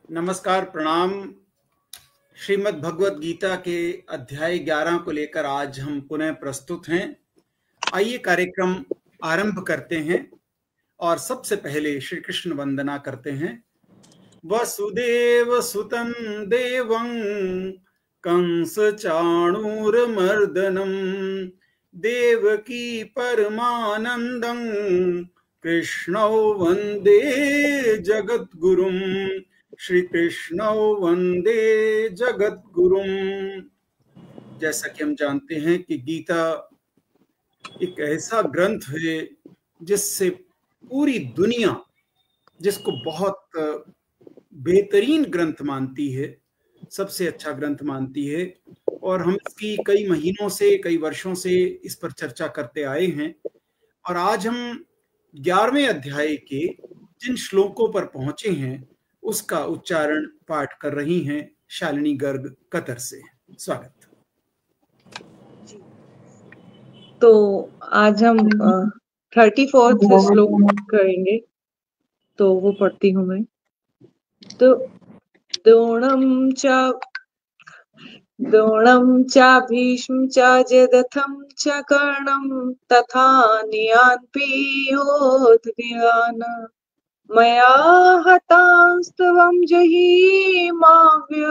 नमस्कार, प्रणाम। श्रीमद् भगवत गीता के अध्याय 11 को लेकर आज हम पुनः प्रस्तुत हैं। आइए कार्यक्रम आरंभ करते हैं और सबसे पहले श्री कृष्ण वंदना करते हैं। वसुदेव सुतं देवं कंस चाणूरमर्दनम देवकी परमानंदं कृष्णौ वंदे जगद्गुरुम। श्री कृष्ण वंदे जगत गुरुम। जैसा कि हम जानते हैं कि गीता एक ऐसा ग्रंथ है जिससे पूरी दुनिया जिसको बहुत बेहतरीन ग्रंथ मानती है, सबसे अच्छा ग्रंथ मानती है, और हम इसकी कई महीनों से, कई वर्षों से इस पर चर्चा करते आए हैं। और आज हम 11वें अध्याय के जिन श्लोकों पर पहुंचे हैं उसका उच्चारण पाठ कर रही हैं शालिनी गर्ग कतर से। स्वागत। तो आज हम 34वां श्लोक करेंगे, तो वो पढ़ती हूँ मैं। तो द्रोणं च भीष्म च जयद्रथं च कर्णं तथा नियान् पीयोधवीरान् मया हतांस्त्वं जहिमाव्य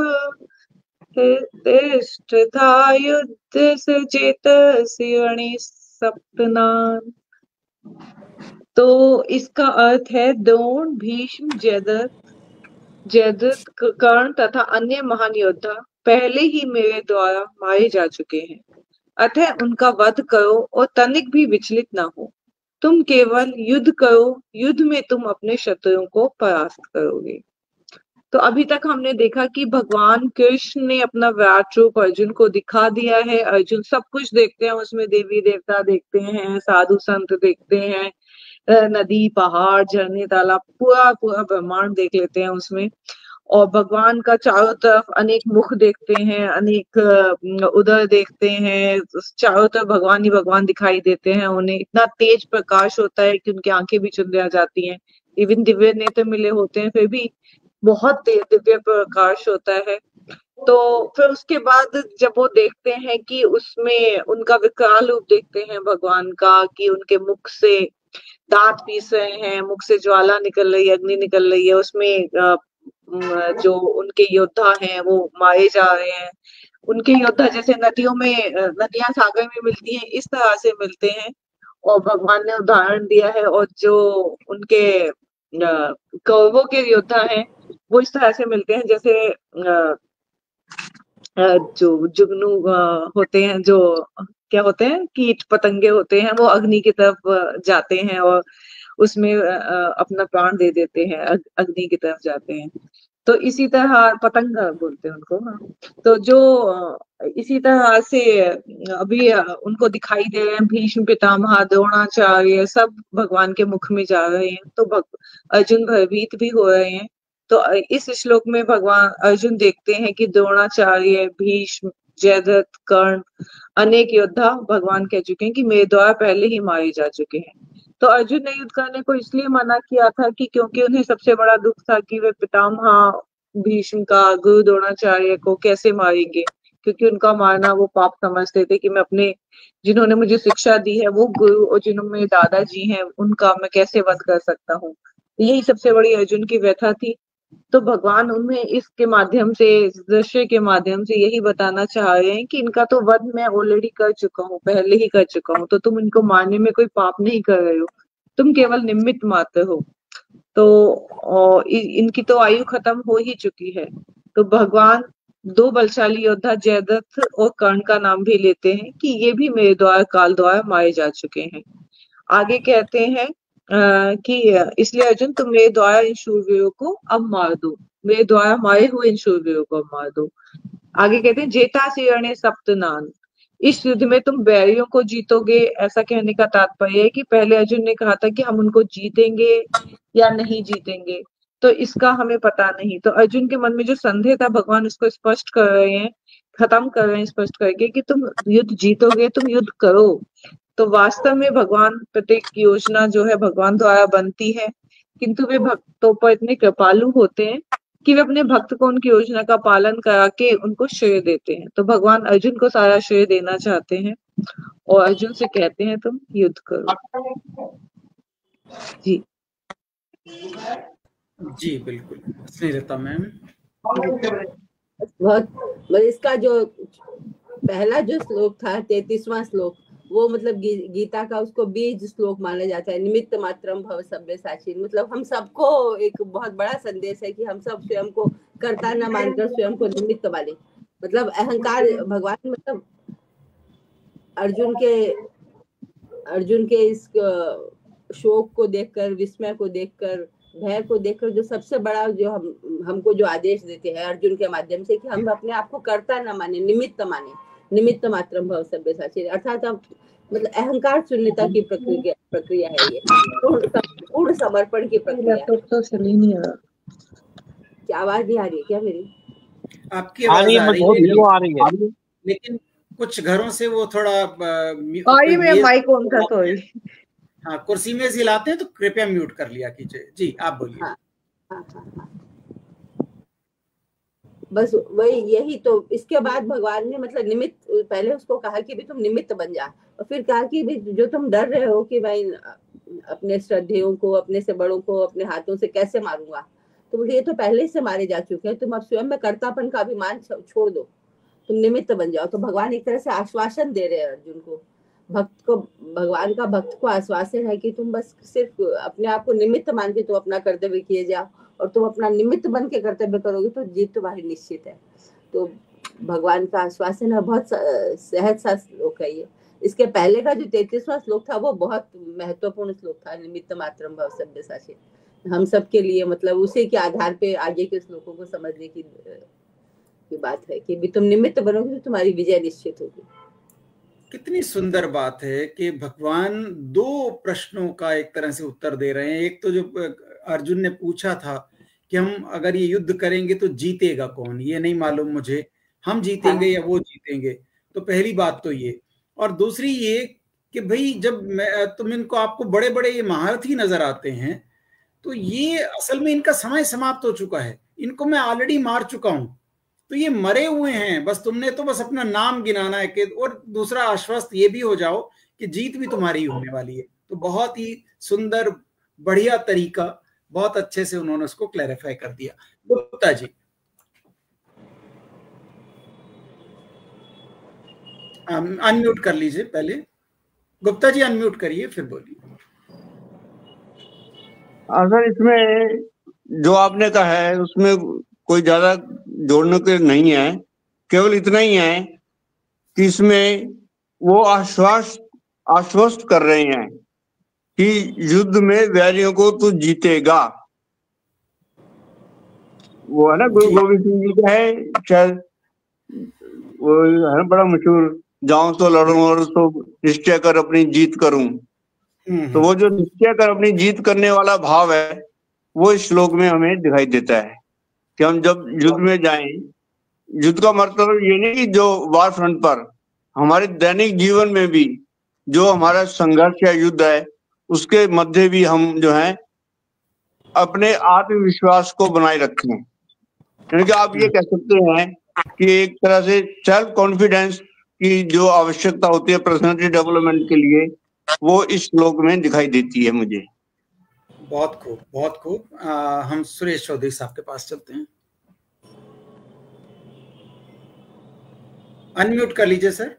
तिष्ठता युद्धस्य चेतसि सप्तनान्। तो इसका अर्थ है द्रोण, भीष्म, जयद्रथ, कर्ण तथा अन्य महान योद्धा पहले ही मेरे द्वारा मारे जा चुके हैं, अतः उनका वध करो और तनिक भी विचलित न हो। तुम केवल युद्ध करो, युद्ध में तुम अपने शत्रुओं को परास्त करोगे। तो अभी तक हमने देखा कि भगवान कृष्ण ने अपना विराट रूप अर्जुन को दिखा दिया है। अर्जुन सब कुछ देखते हैं, उसमें देवी देवता देखते हैं, साधु संत देखते हैं, नदी, पहाड़, झरने, तालाब, पूरा ब्रह्मांड देख लेते हैं उसमें। और भगवान का चारों तरफ अनेक मुख देखते हैं, अनेक उदर देखते हैं, चारों तरफ भगवान ही भगवान दिखाई देते हैं। उन्हें इतना तेज प्रकाश होता है कि उनकी आंखें भी चुंध आ जाती हैं। इवन दिव्य नेत्र मिले होते हैं, फिर भी बहुत तेज दिव्य प्रकाश होता है। तो फिर उसके बाद जब वो देखते हैं कि उसमें उनका विकराल रूप देखते हैं भगवान का, कि उनके मुख से दांत पीस रहे हैं, मुख से ज्वाला निकल रही है, अग्नि निकल रही है, उसमें जो उनके योद्धा हैं वो मारे जा रहे हैं। उनके योद्धा जैसे नदियों में, नदियां सागर में मिलती हैं, इस तरह से मिलते हैं। और भगवान ने उदाहरण दिया है। और जो उनके कौरवों के योद्धा हैं वो इस तरह से मिलते हैं जैसे जो जुगनू होते हैं, जो क्या होते हैं, कीट पतंगे होते हैं, वो अग्नि की तरफ जाते हैं और उसमें अपना प्राण दे देते हैं, अग्नि की तरफ जाते हैं। तो इसी तरह पतंग बोलते हैं उनको। हाँ, तो जो इसी तरह से अभी उनको दिखाई दे रहे हैं भीष्म पितामह, द्रोणाचार्य, सब भगवान के मुख में जा रहे हैं। तो अर्जुन भयभीत भी हो रहे हैं। तो इस श्लोक में भगवान अर्जुन देखते हैं कि द्रोणाचार्य, भीष्म, जयद्रथ, कर्ण, अनेक योद्धा भगवान कह चुके हैं कि मेरे द्वारा पहले ही मारे जा चुके हैं। तो अर्जुन ने युद्ध करने को इसलिए मना किया था कि क्योंकि उन्हें सबसे बड़ा दुख था कि वे पितामह भीष्म का, गुरु द्रोणाचार्य को कैसे मारेंगे, क्योंकि उनका मारना वो पाप समझते थे कि मैं अपने, जिन्होंने मुझे शिक्षा दी है वो गुरु, और जिन्होंने मेरे दादाजी हैं उनका मैं कैसे वध कर सकता हूँ। यही सबसे बड़ी अर्जुन की व्यथा थी। तो भगवान उनमें इसके माध्यम से, इस दृश्य के माध्यम से यही बताना चाह रहे हैं कि इनका तो वध मैं ऑलरेडी कर चुका हूँ, पहले ही कर चुका हूँ। तो तुम इनको मारने में कोई पाप नहीं कर रहे हो, तुम केवल निमित्त मात्र हो। तो इनकी तो आयु खत्म हो ही चुकी है। तो भगवान दो बलशाली योद्धा जयद्रथ और कर्ण का नाम भी लेते हैं कि ये भी मेरे द्वारा, काल द्वारा मारे जा चुके हैं। आगे कहते हैं कि इसलिए अर्जुन तुम मेरे द्वारा इन शूरवीरों को अब मार दो, मेरे द्वारा मारे हुए इन शूरवीरों को अब मार दो। आगे कहते हैं जेता सिरणे सप्तनान, इस युद्ध में तुम बैरियों को जीतोगे। ऐसा कहने का तात्पर्य है कि पहले अर्जुन ने कहा था कि हम उनको जीतेंगे या नहीं जीतेंगे, तो इसका हमें पता नहीं। तो अर्जुन के मन में जो संदेह था भगवान उसको स्पष्ट कर रहे हैं, खत्म कर रहे हैं स्पष्ट करके कि तुम युद्ध जीतोगे, तुम युद्ध करो। तो वास्तव में भगवान, प्रत्येक योजना जो है भगवान द्वारा बनती है, किंतु वे भक्तों पर इतने कृपालु होते हैं कि वे अपने भक्त को उनकी योजना का पालन करा के उनको श्रेय देते हैं। तो भगवान अर्जुन को सारा श्रेय देना चाहते हैं और अर्जुन से कहते हैं तुम युद्ध करो। जी जी बिल्कुल, स्नेहलता मैम। बहुत मतलब इसका जो पहला जो श्लोक था 33वां श्लोक, वो मतलब गीता का उसको बीज श्लोक माना जाता है। निमित्त मात्रम भव सब्यसाची, मतलब हम सबको एक बहुत बड़ा संदेश है कि हम सब स्वयं को कर्ता न मानकर स्वयं को निमित्त माने। मतलब अहंकार, भगवान मतलब अर्जुन के इस शोक को देखकर, विस्मय को देखकर, भय को देखकर जो सबसे बड़ा जो हमको जो आदेश देते हैं अर्जुन के माध्यम से कि हम अपने आप को कर्ता न माने, निमित्त माने। निमित्त मात्रम भव सब्यसाची, अर्थात मतलब अहंकार शून्यता की प्रक्रिया है ये, पूर्ण समर्पण की प्रक्रिया। तो चल ही नहीं आ रहा। क्या आवाज नहीं आ रही है क्या मेरी? आपकी आवाज आ रही है, है। लेकिन कुछ घरों से वो थोड़ा ये मेरा माइक ऑन था, सॉरी। हाँ, कुर्सी में हिलाते हैं तो कृपया म्यूट कर लिया कीजिए। जी आप बोलिए। हाँ। बस वही, यही तो। इसके बाद भगवान ने मतलब निमित्त, पहले उसको कहा कि भी तुम निमित्त बन जा, और फिर कहा कि भी जो तुम डर रहे हो कि भाई अपने श्रद्धेयों को, अपने से बड़ों को अपने हाथों से कैसे मारूंगा, तो बोले ये तो पहले से मारे जा चुके हैं, तुम अब स्वयं में कर्तापन का अभिमान छोड़ दो, तुम निमित्त बन जाओ। तो भगवान एक तरह से आश्वासन दे रहे हैं अर्जुन को, भक्त को, भगवान का भक्त को आश्वासन है कि तुम बस सिर्फ अपने आप को निमित्त मान के तुम अपना कर्तव्य किए जाओ, और तुम अपना निमित्त बन के कर्तव्य करोगे तो जीत तुम्हारी निश्चित है। तो भगवान का आश्वासन है, बहुत सहज सा श्लोक है ये। इसके पहले का जो 33वां श्लोक था वो बहुत महत्वपूर्ण श्लोक था, निमित्त मात्रम भव सब्यसाची, हम सब के लिए। मतलब उसी के आधार पे आगे के श्लोकों को समझने की बात है कि भी तुम निमित्त बनोगे तो तुम्हारी विजय निश्चित होगी। कितनी सुंदर बात है कि भगवान दो प्रश्नों का एक तरह से उत्तर दे रहे हैं। एक तो जो अर्जुन ने पूछा था कि हम अगर ये युद्ध करेंगे तो जीतेगा कौन, ये नहीं मालूम मुझे, हम जीतेंगे या वो जीतेंगे। तो पहली बात तो ये, और दूसरी ये कि भाई जब तुम इनको, आपको बड़े बड़े ये महारथी नजर आते हैं, तो ये असल में इनका समय समाप्त हो चुका है, इनको मैं ऑलरेडी मार चुका हूं, तो ये मरे हुए हैं, बस तुमने तो बस अपना नाम गिनाना है कि, और दूसरा आश्वस्त ये भी हो जाओ कि जीत भी तुम्हारी होने वाली है। तो बहुत ही सुंदर, बढ़िया तरीका, बहुत अच्छे से उन्होंने उसको क्लैरिफाई कर दिया। गुप्ता जी अनम्यूट कर लीजिए पहले। गुप्ता जी अनम्यूट करिए फिर बोलिए। सर इसमें जो आपने कहा है उसमें कोई ज्यादा जोड़ने के नहीं है, केवल इतना ही है कि इसमें वो आश्वस्त कर रहे हैं कि युद्ध में वैरियों को तू जीतेगा। वो है ना गुरु गोविंद सिंह जी का है शायद, वो है बड़ा मशहूर, जाऊं तो लड़ूं और तो निश्चय कर अपनी जीत करूं। तो वो जो निश्चय कर अपनी जीत करने वाला भाव है वो इस श्लोक में हमें दिखाई देता है कि हम जब युद्ध में जाएं, युद्ध का मतलब ये नहीं कि जो वार फ्रंट पर, हमारे दैनिक जीवन में भी जो हमारा संघर्ष या युद्ध है उसके मध्य भी हम जो है अपने आत्मविश्वास को बनाए रखें। क्योंकि आप ये कह सकते हैं कि एक तरह से सेल्फ कॉन्फिडेंस की जो आवश्यकता होती है पर्सनालिटी डेवलपमेंट के लिए, वो इस श्लोक में दिखाई देती है मुझे। बहुत खूब, बहुत खूब। हम सुरेश चौधरी साहब के पास चलते हैं। अनम्यूट कर लीजिए सर।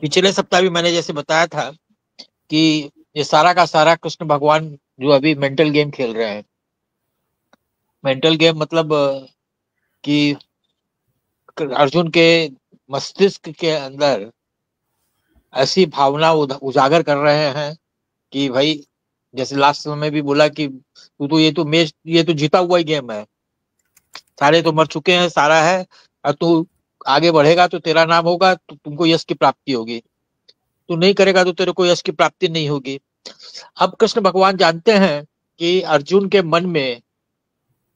पिछले सप्ताह भी मैंने जैसे बताया था कि ये सारा का सारा कृष्ण भगवान जो अभी मेंटल गेम खेल रहे हैं, मेंटल गेम मतलब कि अर्जुन के मस्तिष्क के अंदर ऐसी भावना उजागर कर रहे हैं कि भाई, जैसे लास्ट में भी बोला कि तू तो ये तो जीता हुआ ही गेम है, सारे तो मर चुके हैं, सारा है, और तू आगे बढ़ेगा तो तेरा नाम होगा, तो तुमको यश की प्राप्ति होगी, तू नहीं करेगा तो तेरे को यश की प्राप्ति नहीं होगी। अब कृष्ण भगवान जानते हैं कि अर्जुन के मन में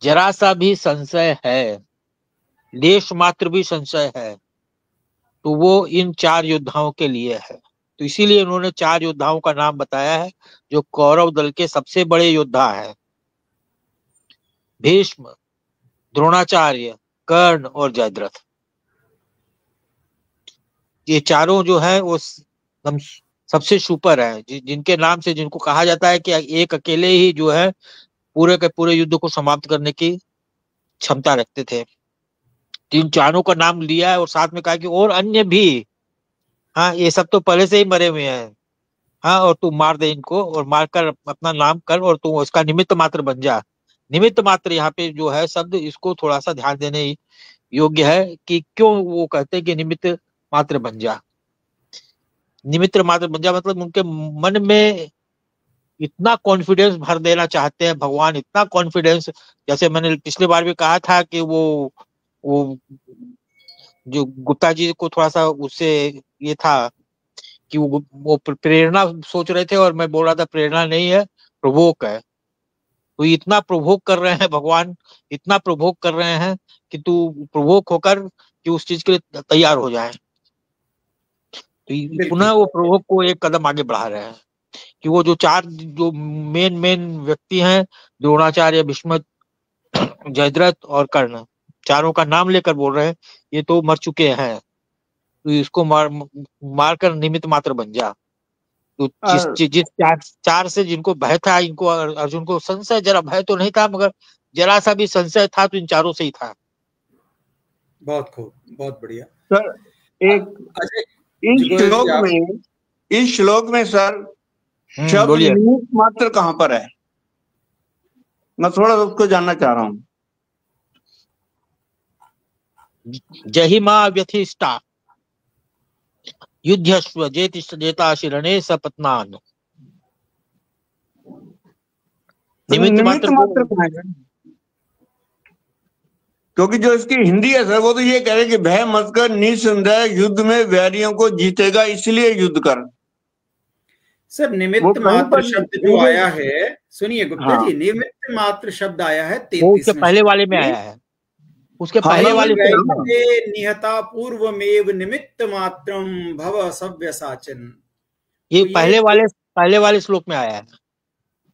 जरा सा भी संशय है, लेश मात्र भी संशय है, तो वो इन 4 योद्धाओं के लिए है। तो इसीलिए उन्होंने 4 योद्धाओं का नाम बताया है जो कौरव दल के सबसे बड़े योद्धा है। भीष्म, द्रोणाचार्य, कर्ण और जयद्रथ। ये चारों जो है वो हम सबसे सुपर है, जिनके नाम से जिनको कहा जाता है कि एक अकेले ही जो है पूरे के पूरे युद्ध को समाप्त करने की क्षमता रखते थे। इन चारों का नाम लिया है और साथ में कहा कि और अन्य भी, हाँ ये सब तो पहले से ही मरे हुए हैं, हाँ और तू मार दे इनको और मारकर अपना नाम कर और तू उसका निमित्त मात्र बन जा। निमित्त मात्र यहाँ पे जो है शब्द, इसको थोड़ा सा ध्यान देने योग्य है कि क्यों वो कहते हैं कि निमित्त मात्र बन जा। निमित्त मात्र बन जा मतलब उनके मन में इतना कॉन्फिडेंस भर देना चाहते हैं भगवान, इतना कॉन्फिडेंस, जैसे मैंने पिछले बार भी कहा था कि वो जो गुप्ता जी को थोड़ा सा उससे ये था कि वो प्रेरणा सोच रहे थे और मैं बोल रहा था प्रेरणा नहीं है, प्रवोक है। तो इतना प्रवोक कर रहे हैं भगवान, इतना प्रवोक कर रहे हैं कि तू प्रवोक होकर कि उस चीज के लिए तैयार हो जाए। तो पुनः वो प्रवोक को एक कदम आगे बढ़ा रहे हैं कि वो जो चार जो मेन व्यक्ति हैं, द्रोणाचार्य, भीष्म, जयद्रथ और कर्ण, चारों का नाम लेकर बोल रहे हैं ये तो मर चुके हैं, तो इसको मारकर निमित्त मात्र बन जा। तो जिस चार से जिनको भय था, इनको अर्जुन को संशय, जरा भय तो नहीं था मगर जरा सा भी संशय था तो इन चारों से ही था। बहुत खूब, बहुत बढ़िया सर। इस श्लोक में सर शब्द निमित्त मात्र कहाँ पर है? मैं थोड़ा उसको जानना चाह रहा हूँ। जहिमा व्यथिष्टा युद्धस्व जेता शिरणे सपत्नान। निमित्त मात्र क्योंकि जो इसकी हिंदी है सर वो तो ये कह रहे कि भय मत कर, निसंदेह युद्ध में वैरियों को जीतेगा, इसलिए युद्ध कर। सर निमित्त मात्र शब्द जो आया है, सुनिए गुप्ता जी, निमित्त मात्र शब्द आया है 33 पहले वाले में आया है, उसके पहले वाले निहता पूर्वमेव निमित्त मात्रम भव सव्यसाचन, ये पहले वाले श्लोक में आया है।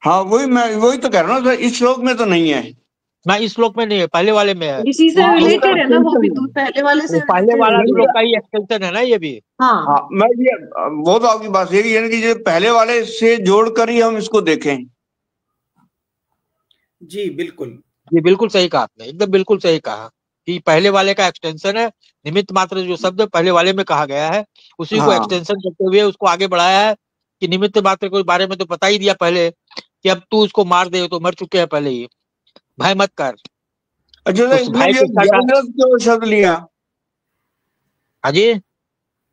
हाँ वही तो कह रहा हूँ सर, इस श्लोक में तो नहीं है ना, इस श्लोक में नहीं है, पहले वाले में है। इसी से रिलेटेड है ना वो भी, तो पहले वाले से पहले वाला श्लोक का ही एक्सटेंशन है ना ये भी। हाँ मैं ये वो तो आपकी बात यही है कि जो पहले वाले से जोड़कर ही हम इसको देखें। जी बिल्कुल, ये बिल्कुल सही कहा आपने, एकदम बिल्कुल सही कहा कि पहले वाले का एक्सटेंशन है। निमित्त मात्र जो शब्द पहले वाले में कहा गया है उसी को एक्सटेंशन करते हुए उसको आगे बढ़ाया है कि निमित्त मात्र के बारे में तो बता ही दिया पहले कि अब तू उसको मार दे, तो मर चुके हैं पहले ही, भय मत कर। अच्छा तो शब्द लिया हाजी,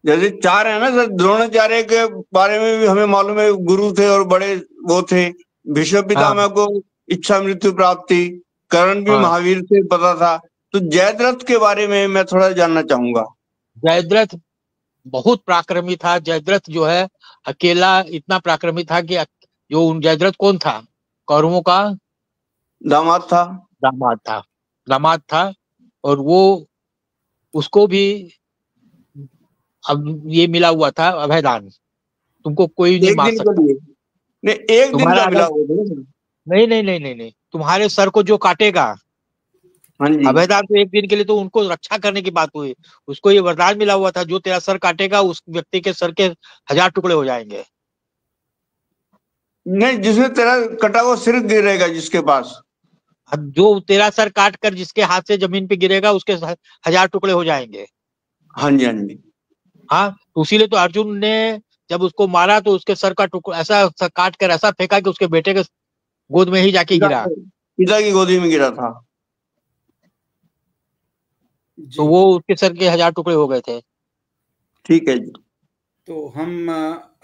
जैसे चार है ना सर, द्रोणाचार्य के बारे में भी हमें मालूम है, गुरु थे और बड़े वो थे। भीष्म पितामह को इच्छा मृत्यु प्राप्ति, कर्ण भी महावीर से पता था। तो जयद्रथ के बारे में मैं थोड़ा जानना चाहूंगा। जयद्रथ बहुत पराक्रमी था। जयद्रथ जो है अकेला इतना पराक्रमी था कि जो जयद्रथ कौन था, कौरवों का दामाद था और वो उसको भी अब ये मिला हुआ था अभयदान, तुमको कोई नहीं मार सकता। एक दिन का मिला हुआ था। नहीं, तुम्हारे सर को जो काटेगा, अभयदान तो एक दिन के लिए, तो उनको रक्षा करने की बात हुई। उसको ये वरदान मिला हुआ था जो तेरा सर काटेगा उस व्यक्ति के सर के 1000 टुकड़े हो जाएंगे। नहीं, जिसमें तेरा कटा हुआ सिर गिरेगा जिसके पास, जो तेरा सर काट कर जिसके हाथ से जमीन पे गिरेगा उसके 1000 टुकड़े हो जाएंगे। हाँ जी। हाँ, तो इसीलिए तो अर्जुन ने जब उसको मारा तो उसके सर का टुकड़ा ऐसा काट कर ऐसा फेंका कि उसके बेटे के गोद में ही जाके गिरा, पिता की गोदी में गिरा था। तो वो उसके सर के 1000 टुकड़े हो गए थे। ठीक है जी। तो हम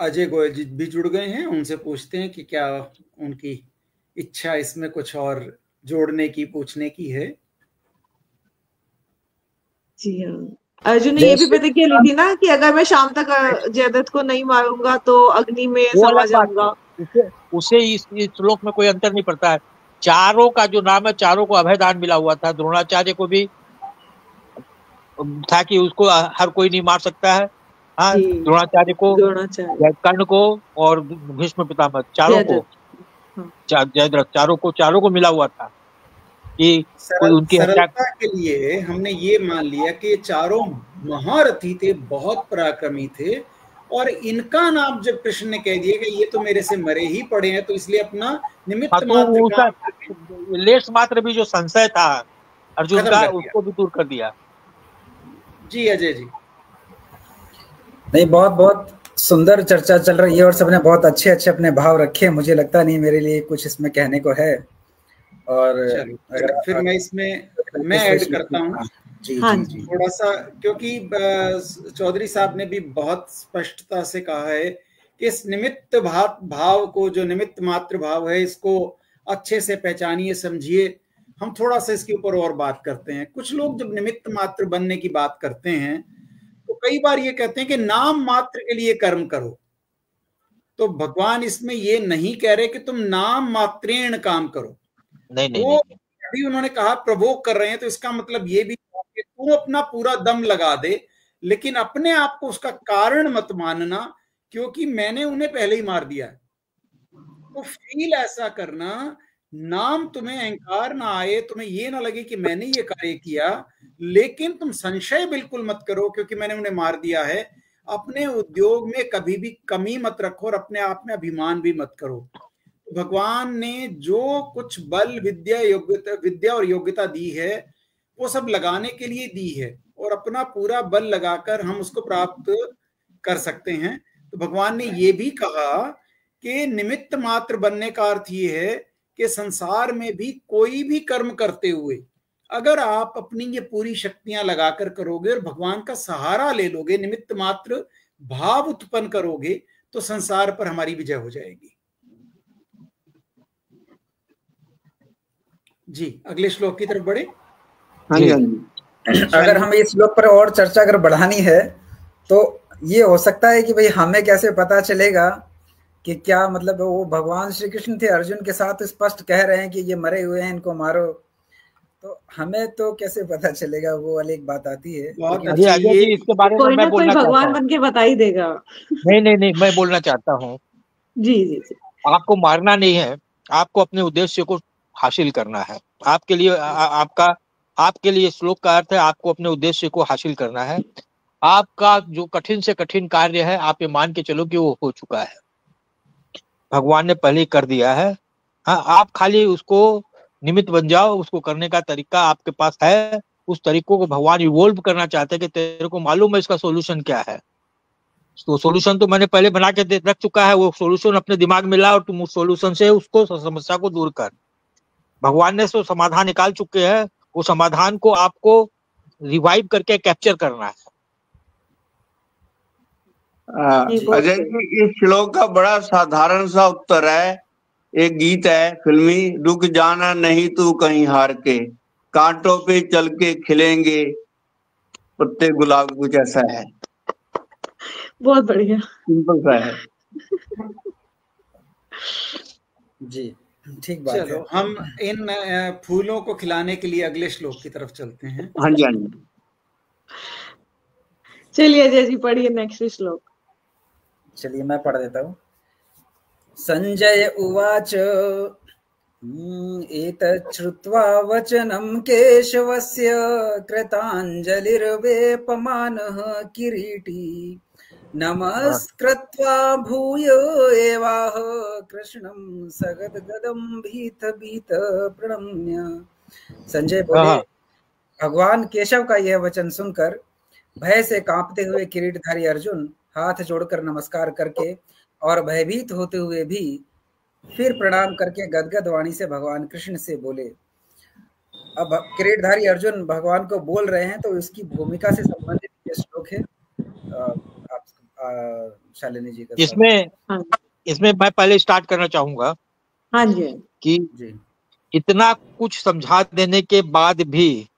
अजय गोयल जी भी जुड़ गए हैं, उनसे पूछते हैं कि क्या उनकी इच्छा इसमें कुछ और जोड़ने की, पूछने की है। जी हाँ, अर्जुन ने ये भी प्रतिज्ञा ली थी ना कि अगर मैं शाम तक जयद्रथ को नहीं मारूंगा तो अग्नि में समा जाऊंगा। उसे इस श्लोक में कोई अंतर नहीं पड़ता है। चारों का जो नाम है, चारों को अभयदान मिला हुआ था। द्रोणाचार्य को भी था कि उसको हर कोई नहीं मार सकता है। हाँ, द्रोणाचार्य को, कर्ण को और भीष्म पितामह, चारों को, जयद्रथ, चारों को मिला हुआ था। कि कोई उनकी हत्या। सरलता के लिए हमने ये मान लिया कि ये चारों महारथी थे, बहुत पराक्रमी थे, और इनका नाम जब कृष्ण ने कह दिया कि ये तो मेरे से मरे ही पड़े हैं, तो इसलिए अपना निमित्त हाँ, तो मात्र उसका काम लेश मात्र भी जो संशय था अर्जुन खत्म का, कर दिया। उसको भी दूर कर दिया। जी अजय जी। नहीं, बहुत बहुत सुंदर चर्चा चल रही है और सबने बहुत अच्छे अच्छे अपने भाव रखे। मुझे लगता नहीं मेरे लिए कुछ इसमें कहने को है। और अगर फिर मैं इसमें मैं ऐड करता हूँ जी हाँ जी जी थोड़ा सा, क्योंकि चौधरी साहब ने भी बहुत स्पष्टता से कहा है कि इस निमित्त भाव को, जो निमित्त मात्र भाव है, इसको अच्छे से पहचानिए, समझिए। हम थोड़ा सा इसके ऊपर और बात करते हैं। कुछ लोग जब निमित्त मात्र बनने की बात करते हैं तो कई बार ये कहते हैं कि नाम मात्र के लिए कर्म करो। तो भगवान इसमें ये नहीं कह रहे कि तुम नाम मात्रेण काम करो। नहीं नहीं वो नहीं। अभी उन्होंने कहा प्रवोक कर रहे हैं, तो इसका मतलब ये भी कि तू अपना पूरा दम लगा दे, लेकिन अपने आप को उसका कारण मत मानना, क्योंकि मैंने उन्हें पहले ही मार दिया है। तो फील ऐसा करना, नाम तुम्हें अहंकार ना आए, तुम्हें ये ना लगे कि मैंने ये कार्य किया, लेकिन तुम संशय बिल्कुल मत करो क्योंकि मैंने उन्हें मार दिया है। अपने उद्योग में कभी भी कमी मत रखो और अपने आप में अभिमान भी मत करो। भगवान ने जो कुछ बल, विद्या और योग्यता दी है, वो सब लगाने के लिए दी है, और अपना पूरा बल लगाकर हम उसको प्राप्त कर सकते हैं। तो भगवान ने ये भी कहा कि निमित्त मात्र बनने का अर्थ ये है कि संसार में भी कोई भी कर्म करते हुए अगर आप अपनी ये पूरी शक्तियां लगाकर करोगे और भगवान का सहारा ले लोगे, निमित्त मात्र भाव उत्पन्न करोगे, तो संसार पर हमारी विजय हो जाएगी। जी, अगले श्लोक की तरफ बढ़े। हाँ जी हाँ जी। अगर हमें इस श्लोक पर और चर्चा अगर बढ़ानी है तो ये हो सकता है कि भाई हमें कैसे पता चलेगा कि क्या मतलब वो भगवान श्री कृष्ण थे, अर्जुन के साथ स्पष्ट कह रहे हैं कि ये मरे हुए हैं, इनको मारो, तो हमें तो कैसे पता चलेगा? वो वाली एक बात आती है। अजय जी, इसके बारे में कोई ना मैं कोई बोलना चाहता भगवान हूँ। बन के बता ही देगा। नहीं, मैं बोलना चाहता हूँ। जी जी जी। आपको मारना नहीं है, आपको अपने उद्देश्य को हासिल करना है। आपके लिए आपके लिए श्लोक का अर्थ है आपको अपने उद्देश्य को हासिल करना है। आपका जो कठिन से कठिन कार्य है, आप ये मान के चलो कि वो हो चुका है, भगवान ने पहले ही कर दिया है। हाँ, आप खाली उसको निमित्त बन जाओ, उसको करने का तरीका आपके पास है। उस तरीकों को भगवान इवोल्व करना चाहते हैं कि तेरे को मालूम है इसका सोल्यूशन क्या है। तो सोल्यूशन तो मैंने पहले बना के रख चुका है, वो सोल्यूशन अपने दिमाग में ला और तुम उस सोल्यूशन से उसको समस्या को दूर कर। भगवान ने तो समाधान निकाल चुके हैं, वो समाधान को आपको रिवाइव करके कैप्चर करना है। अजय जी, इस श्लोक का बड़ा साधारण सा उत्तर है। एक गीत है फिल्मी, रुक जाना नहीं तू कहीं हार के, कांटों पे चल के खिलेंगे पत्ते गुलाब, कुछ ऐसा है। बहुत बढ़िया, सिंपल सा है। जी, ठीक बात है। चलो हम इन फूलों को खिलाने के लिए अगले श्लोक की तरफ चलते हैं। हाँ जी हाँ जी। चलिए अजय जी पढ़िए नेक्स्ट श्लोक। चलिए मैं पढ़ देता हूँ। संजय उवाच एतत् श्रुत्वा वचनं केशवस्य कृताञ्जलिर्वेपमानः किरीटी नमस्कृत्वा भूय एवाह कृष्णं सगद्गदं भीत प्रणम्य। संजय बोले, भगवान केशव का यह वचन सुनकर भय से कांपते हुए किरीटधारी अर्जुन हाथ जोड़कर नमस्कार करके और भयभीत होते हुए भी फिर प्रणाम करके गदगद वाणी से भगवान कृष्ण से बोले। अब किरीटधारी अर्जुन भगवान को बोल रहे हैं, तो इसकी भूमिका से संबंधित ये श्लोक है। आप शालिनी जी का इसमें मैं पहले स्टार्ट करना चाहूंगा। हाँ जी। कि इतना कुछ समझा देने के बाद भी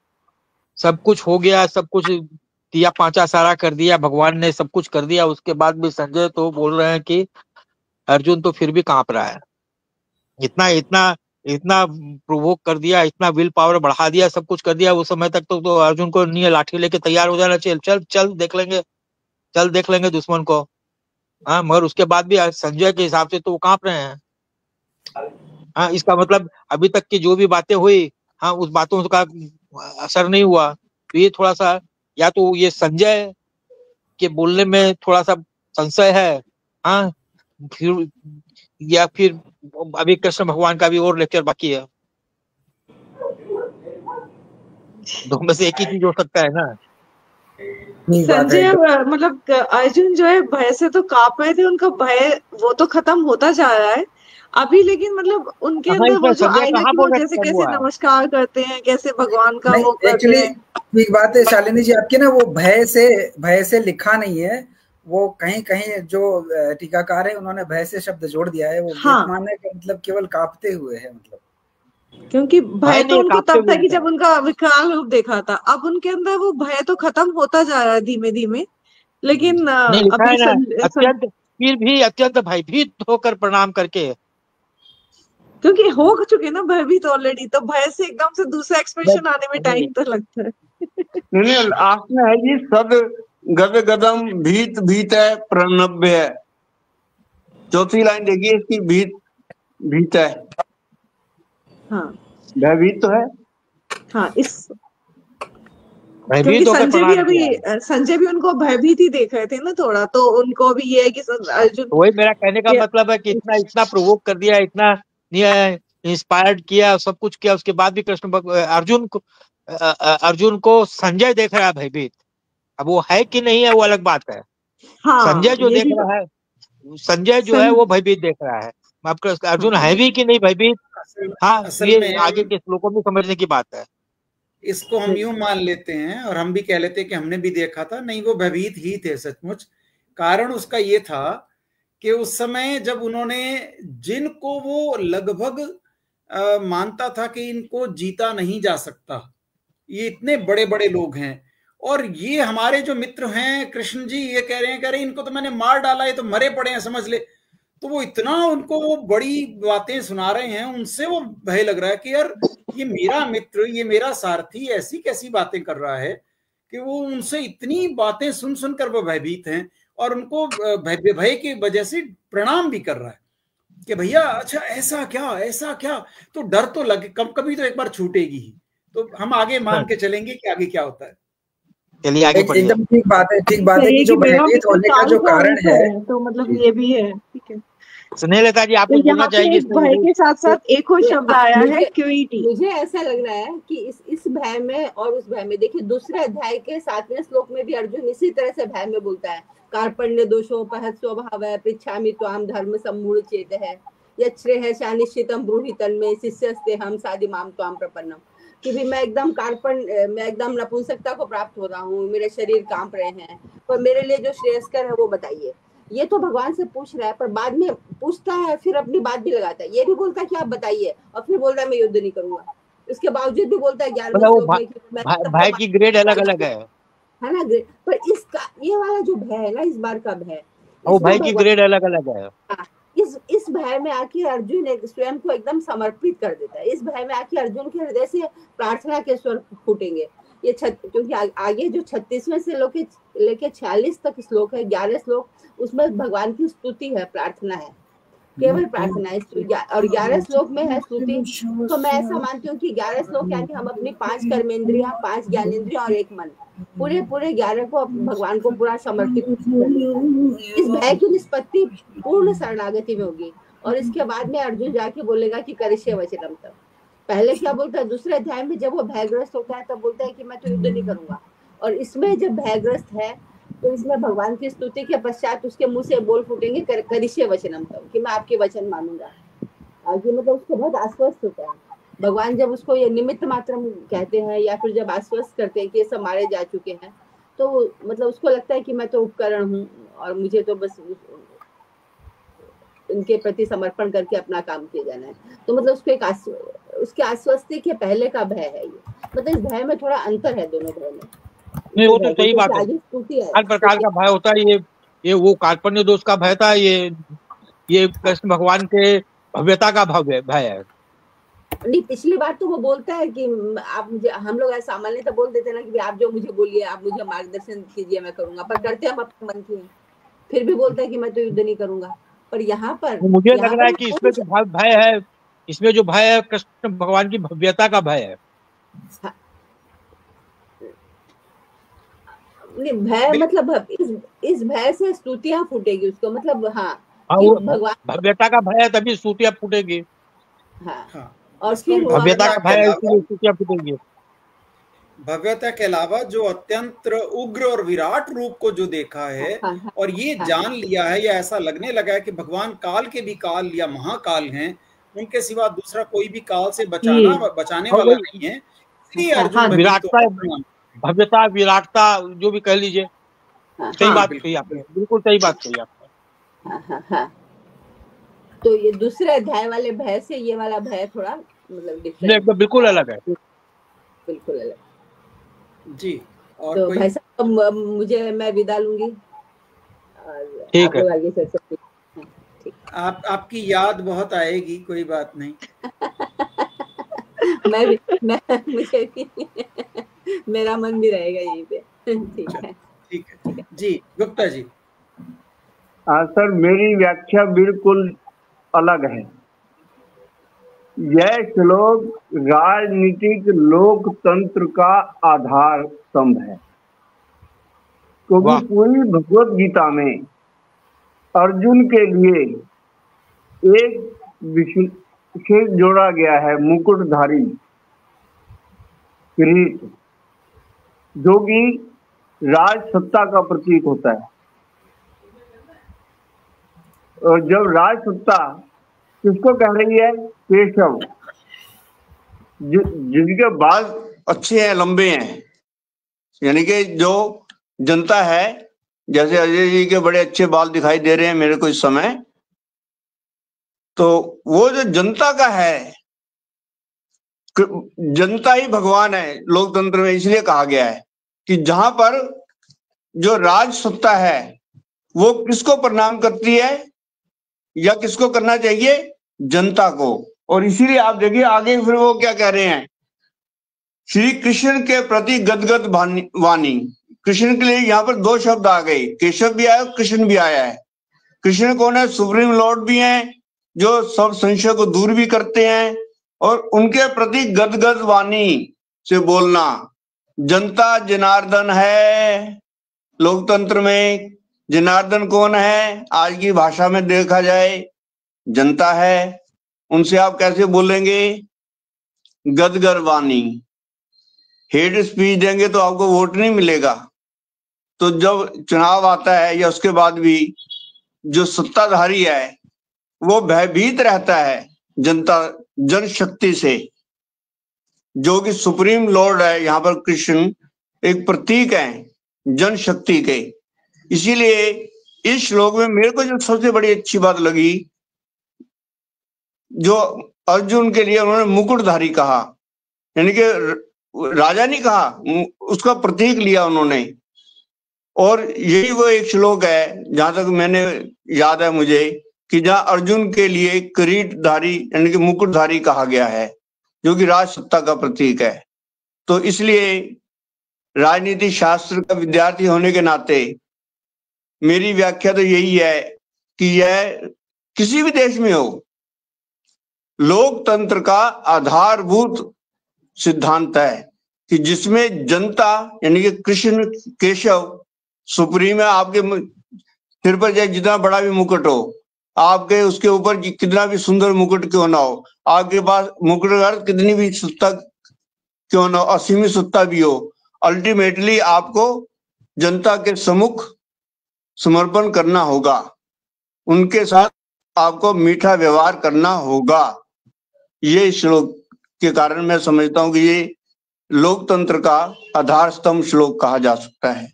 सब कुछ हो गया, सब कुछ दिया, पांचा सारा कर दिया, भगवान ने सब कुछ कर दिया, उसके बाद भी संजय तो बोल रहे हैं कि अर्जुन तो फिर भी कांप रहा है। इतना प्रोवोक कर दिया, इतना विल पावर बढ़ा दिया, सब कुछ कर दिया। उस समय तक तो अर्जुन को नहीं लाठी लेके तैयार हो जाना चाहिए, चल देख लेंगे दुश्मन को। हाँ, मगर उसके बाद भी संजय के हिसाब से तो वो कांप रहे हैं। हाँ, इसका मतलब अभी तक की जो भी बातें हुई हाँ उस बातों का असर नहीं हुआ। तो ये थोड़ा सा, या तो ये संजय के बोलने में थोड़ा सा संशय है, हाँ, फिर या फिर अभी कृष्ण भगवान का भी और लेक्चर बाकी है। दो में से एक ही चीज हो सकता है ना। संजय मतलब अर्जुन जो है भय से तो कांप रहे थे, उनका भय वो तो खत्म होता जा रहा है अभी, लेकिन मतलब उनके अंदर वो जो आएगा कि वो जैसे कैसे नमस्कार करते हैं, कैसे भगवान का वो करते हैं। एक बात है शालिनी जी आपकी ना, वो भय से लिखा नहीं है, वो कहीं कहीं जो टीकाकार है उन्होंने भय से शब्द जोड़ दिया है, वो मानने का मतलब केवल कांपते हुए है, मतलब क्योंकि भय तो उनको तब था कि जब उनका विकराल रूप देखा था, अब उनके अंदर वो भय तो खत्म होता जा रहा है धीमे धीमे, लेकिन अत्यंत फिर भी अत्यंत भयभीत होकर प्रणाम करके, क्योंकि हो चुके ना भयभीत ऑलरेडी, तो भय से एकदम से दूसरा एक्सप्रेशन आने में टाइम तो लगता है। नहीं लास्ट में है जी, सद गद गदम भीत भीत है प्रणव्य है, चौथी लाइन देखिए इसकी, भीत है, हाँ भयभीत तो है, हाँ इस क्योंकि संजय भी उनको भयभीत ही देख रहे थे ना थोड़ा, तो उनको भी ये है कि अर्जुन, वही मेरा कहने का मतलब है कि इतना प्रोवोक कर दिया, इतना इंस्पायर्ड किया, सब कुछ किया, उसके बाद भी अर्जुन को संजय देख रहा है भयभीत। अब वो है कि नहीं है वो अलग बात है। हाँ, संजय जो देख रहा है, संजय जो है वो भयभीत देख रहा है, आपका अर्जुन है भी कि नहीं भयभीत, हाँ ये आगे के श्लोकों में समझने की बात है। इसको हम यूं मान लेते हैं और हम भी कह लेते हैं कि हमने भी देखा था, नहीं वो भयभीत ही थे सचमुच। कारण उसका ये था कि उस समय जब उन्होंने, जिनको वो लगभग मानता था कि इनको जीता नहीं जा सकता, ये इतने बड़े बड़े लोग हैं, और ये हमारे जो मित्र हैं कृष्ण जी, ये कह रहे हैं इनको तो मैंने मार डाला, ये तो मरे पड़े हैं समझ ले। तो वो इतना उनको वो बड़ी बातें सुना रहे हैं, उनसे वो भय लग रहा है कि यार ये मेरा मित्र, ये मेरा सारथी ऐसी कैसी बातें कर रहा है कि वो उनसे इतनी बातें सुन सुनकर वो भयभीत हैं, और उनको भय की वजह से प्रणाम भी कर रहा है कि भैया अच्छा ऐसा क्या, तो डर तो लगे, कभी तो एक बार छूटेगी ही। तो हम आगे मान के चलेंगे कि आगे क्या होता है। चलिए आगे बढ़िए। एकदम ठीक बात है कि जो भयभीत होने का जो कारण है, तो मतलब ये भी है, ठीक है। स्नेहलता जी आपको बोलना चाहिए। भय के साथ साथ एक और शब्द आया है क्यूरिटी। मुझे ऐसा लग रहा है कि इस भय में और उस भय में, देखिए दूसरे अध्याय के 7वें श्लोक में भी अर्जुन इसी तरह से भय में बोलता है, कार्पण्य दोषोपहत स्वभाव है, पृच्छामि त्वाम धर्म सम्मूढ़ चेत है, यच्छ्रेह शानिश्चितम ब्रूहि तन्मे शिष्यस्ते हम साधि माम त्वाम प्रपन्नम, कि भी मैं एकदम नपुंसकता को प्राप्त हो रहा हूँ, मेरे शरीर कांप रहे हैं, पर मेरे लिए जो श्रेयस्कर है वो बताइए। ये तो भगवान से पूछ रहा है, पर बाद में पूछता है फिर अपनी बात भी लगाता है, ये भी बोलता है कि आप बताइए, और फिर बोलता है मैं युद्ध नहीं करूंगा, उसके बावजूद भी बोलता है 11वें श्लोक में भाई की ग्रेड अलग अलग है ना, पर इसका ये वाला जो भय है ना, इस बार का भय, वो भाई की ग्रेड अलग अलग है। इस भय में आके अर्जुन स्वयं को एकदम समर्पित कर देता है। इस भय में आके अर्जुन के हृदय से प्रार्थना के स्वर फूटेंगे। ये क्योंकि आगे जो 36वें से लेके 46 तक श्लोक है, 11 श्लोक, उसमें भगवान की स्तुति है, प्रार्थना है, केवल प्रार्थना है, और 11 श्लोक में है स्तुति। तो मैं ऐसा मानती हूँ कि 11 श्लोक यानी हम अपनी 5 कर्मेंद्रियां, 5 ज्ञानेंद्रियां और 1 मन, पूरे 11 को भगवान को पूरा समर्पित। इस भय की निष्पत्ति पूर्ण शरणागति में होगी, और इसके बाद में अर्जुन जाके बोलेगा कि करिष्ये वचनम। तब पहले क्या बोलता है, दूसरे अध्याय में जब वो भयग्रस्त होता है तब बोलता है कि मैं तो युद्ध नहीं करूंगा, और इसमें जब भयग्रस्त है तो इसमें भगवान की स्तुति के पश्चात उसके मुंह से बोल फूटेंगे करिष्ये वचनम तब, कि मैं आपके वचन मानूंगा। आगे मतलब उसको बहुत आश्वस्त होता है भगवान, जब उसको ये निमित्त मात्र कहते हैं या फिर जब आश्वस्त करते हैं कि ये सब मारे जा चुके हैं, तो मतलब उसको लगता है कि मैं तो उपकरण हूँ और मुझे तो बस इनके प्रति समर्पण करके अपना काम किया जाना है। तो मतलब उसको उसके आश्वस्ति के पहले का भय है ये, मतलब इस भय में थोड़ा अंतर है दोनों भय में। नहीं वो तो सही बात है, हर प्रकार का भय होता है। ये वो कार्पण्य दोष का भय था, ये कृष्ण भगवान के भव्यता का भय है। नहीं, पिछली बार तो वो बोलता है कि आप मुझे, हम लोग ऐसा सामान्य तो बोल देते ना कि आप जो मुझे बोलिए, आप मुझे मार्गदर्शन कीजिए, मैं करूंगा, पर करते हम अपने मन की। फिर भी बोलता है कि मैं तो युद्ध नहीं करूंगा। पर यहाँ पर मुझे लग रहा है कि इसमें जो भय है, इसमें जो भय है कृष्ण भगवान की भव्यता का भय है। नहीं, भय मतलब इस भय से स्तुतियां फूटेगी उसको, मतलब हाँ हाँ, कि वो भगवान, भव्यता का भय है तभी स्तुतियां फूटेगी। हाँ हाँ, और इसमें फिर वो भव्यता भव्यता का के भय है अलावा इसलिए स्तुतियां फूटेगी। भव्यता के अलावा जो अत्यंत उग्र और विराट रूप को जो देखा है हाँ हाँ और ये हाँ जान लिया है या ऐसा लगने लगा है कि भगवान काल के भी काल या महाकाल हैं, उनके सिवा दूसरा कोई भी काल से बचाने और वाला वही नहीं है, इसलिए हाँ अर्जुन हाँ भयभीत विराटता, होकर प्रणाम। भव्यता, विराटता जो भी कह लीजिए, हाँ सही हाँ बात बिल्कुल कही आपने, बिल्कुल सही बात कही आपने। हाँ हाँ हाँ। तो ये दूसरे अध्याय वाले भय से ये वाला भय थोड़ा मतलब ये डिफरेंट, एकदम बिल्कुल अलग है। बिल्कुल अलग। जी। और तो कोई भाई साहब मुझे, मैं विदा लूंगी और ठीक आप है, लोग आगे चर्चा कीजिए। हाँ, ठीक। आपकी याद बहुत आएगी, कोई बात नहीं। मुझे भी मेरा मन भी रहेगा यहीं पे। ठीक है, ठीक है जी। गुप्ता जी। सर मेरी व्याख्या बिल्कुल अलग है। यह श्लोक राजनीतिक लोकतंत्र का आधार स्तंभ है, क्योंकि वाह, पूरी भगवत गीता में अर्जुन के लिए एक विशेष जोड़ा गया है, मुकुटधारी किरीट, जो कि राज सत्ता का प्रतीक होता है। और जब राज सत्ता किसको कह रही है? केशव, जिनके बाल अच्छे हैं, लंबे हैं, यानी कि जो जनता है, जैसे अजय जी के बड़े अच्छे बाल दिखाई दे रहे हैं मेरे को इस समय, तो वो जो जनता का है, जनता ही भगवान है लोकतंत्र में। इसलिए कहा गया है कि जहां पर जो राज सत्ता है वो किसको प्रणाम करती है या किसको करना चाहिए? जनता को। और इसीलिए आप देखिए आगे फिर वो क्या कह रहे हैं, श्री कृष्ण के प्रति गदगद वाणी। कृष्ण के लिए यहाँ पर दो शब्द आ गए, केशव भी आया, कृष्ण भी आया है। कृष्ण कौन है? सुप्रीम लॉर्ड भी हैं, जो सब संशय को दूर भी करते हैं, और उनके प्रति गदगद वाणी से बोलना। जनता जनार्दन है लोकतंत्र में। जनार्दन कौन है? आज की भाषा में देखा जाए जनता है। उनसे आप कैसे बोलेंगे? गदगद वाणी। हेड स्पीच देंगे तो आपको वोट नहीं मिलेगा। तो जब चुनाव आता है या उसके बाद भी जो सत्ताधारी है वो भयभीत रहता है जनता, जनशक्ति से, जो कि सुप्रीम लॉर्ड है। यहाँ पर कृष्ण एक प्रतीक है जनशक्ति के। इसीलिए इस श्लोक में मेरे को जो सबसे बड़ी अच्छी बात लगी, जो अर्जुन के लिए उन्होंने मुकुटधारी कहा, यानी कि राजा नहीं कहा, उसका प्रतीक लिया उन्होंने। और यही वो एक श्लोक है, जहां तक मैंने याद है मुझे, कि जहां अर्जुन के लिए किरीटधारी यानी कि मुकुटधारी कहा गया है, जो कि राज सत्ता का प्रतीक है। तो इसलिए राजनीति शास्त्र का विद्यार्थी होने के नाते मेरी व्याख्या तो यही है कि यह किसी भी देश में हो, लोकतंत्र का आधारभूत सिद्धांत है कि जिसमें जनता यानी कि कृष्ण, केशव सुप्रीम है। आपके सिर पर चाहे जितना बड़ा भी मुकुट हो, आपके उसके ऊपर कितना भी सुंदर मुकुट क्यों ना हो, आपके पास मुकुट कितनी भी सत्ता क्यों ना हो, असीमित सत्ता भी हो, अल्टीमेटली आपको जनता के सम्मुख समर्पण करना होगा। उनके साथ आपको मीठा व्यवहार करना होगा। ये श्लोक के कारण मैं समझता हूं कि ये लोकतंत्र का आधार स्तंभ श्लोक कहा जा सकता है।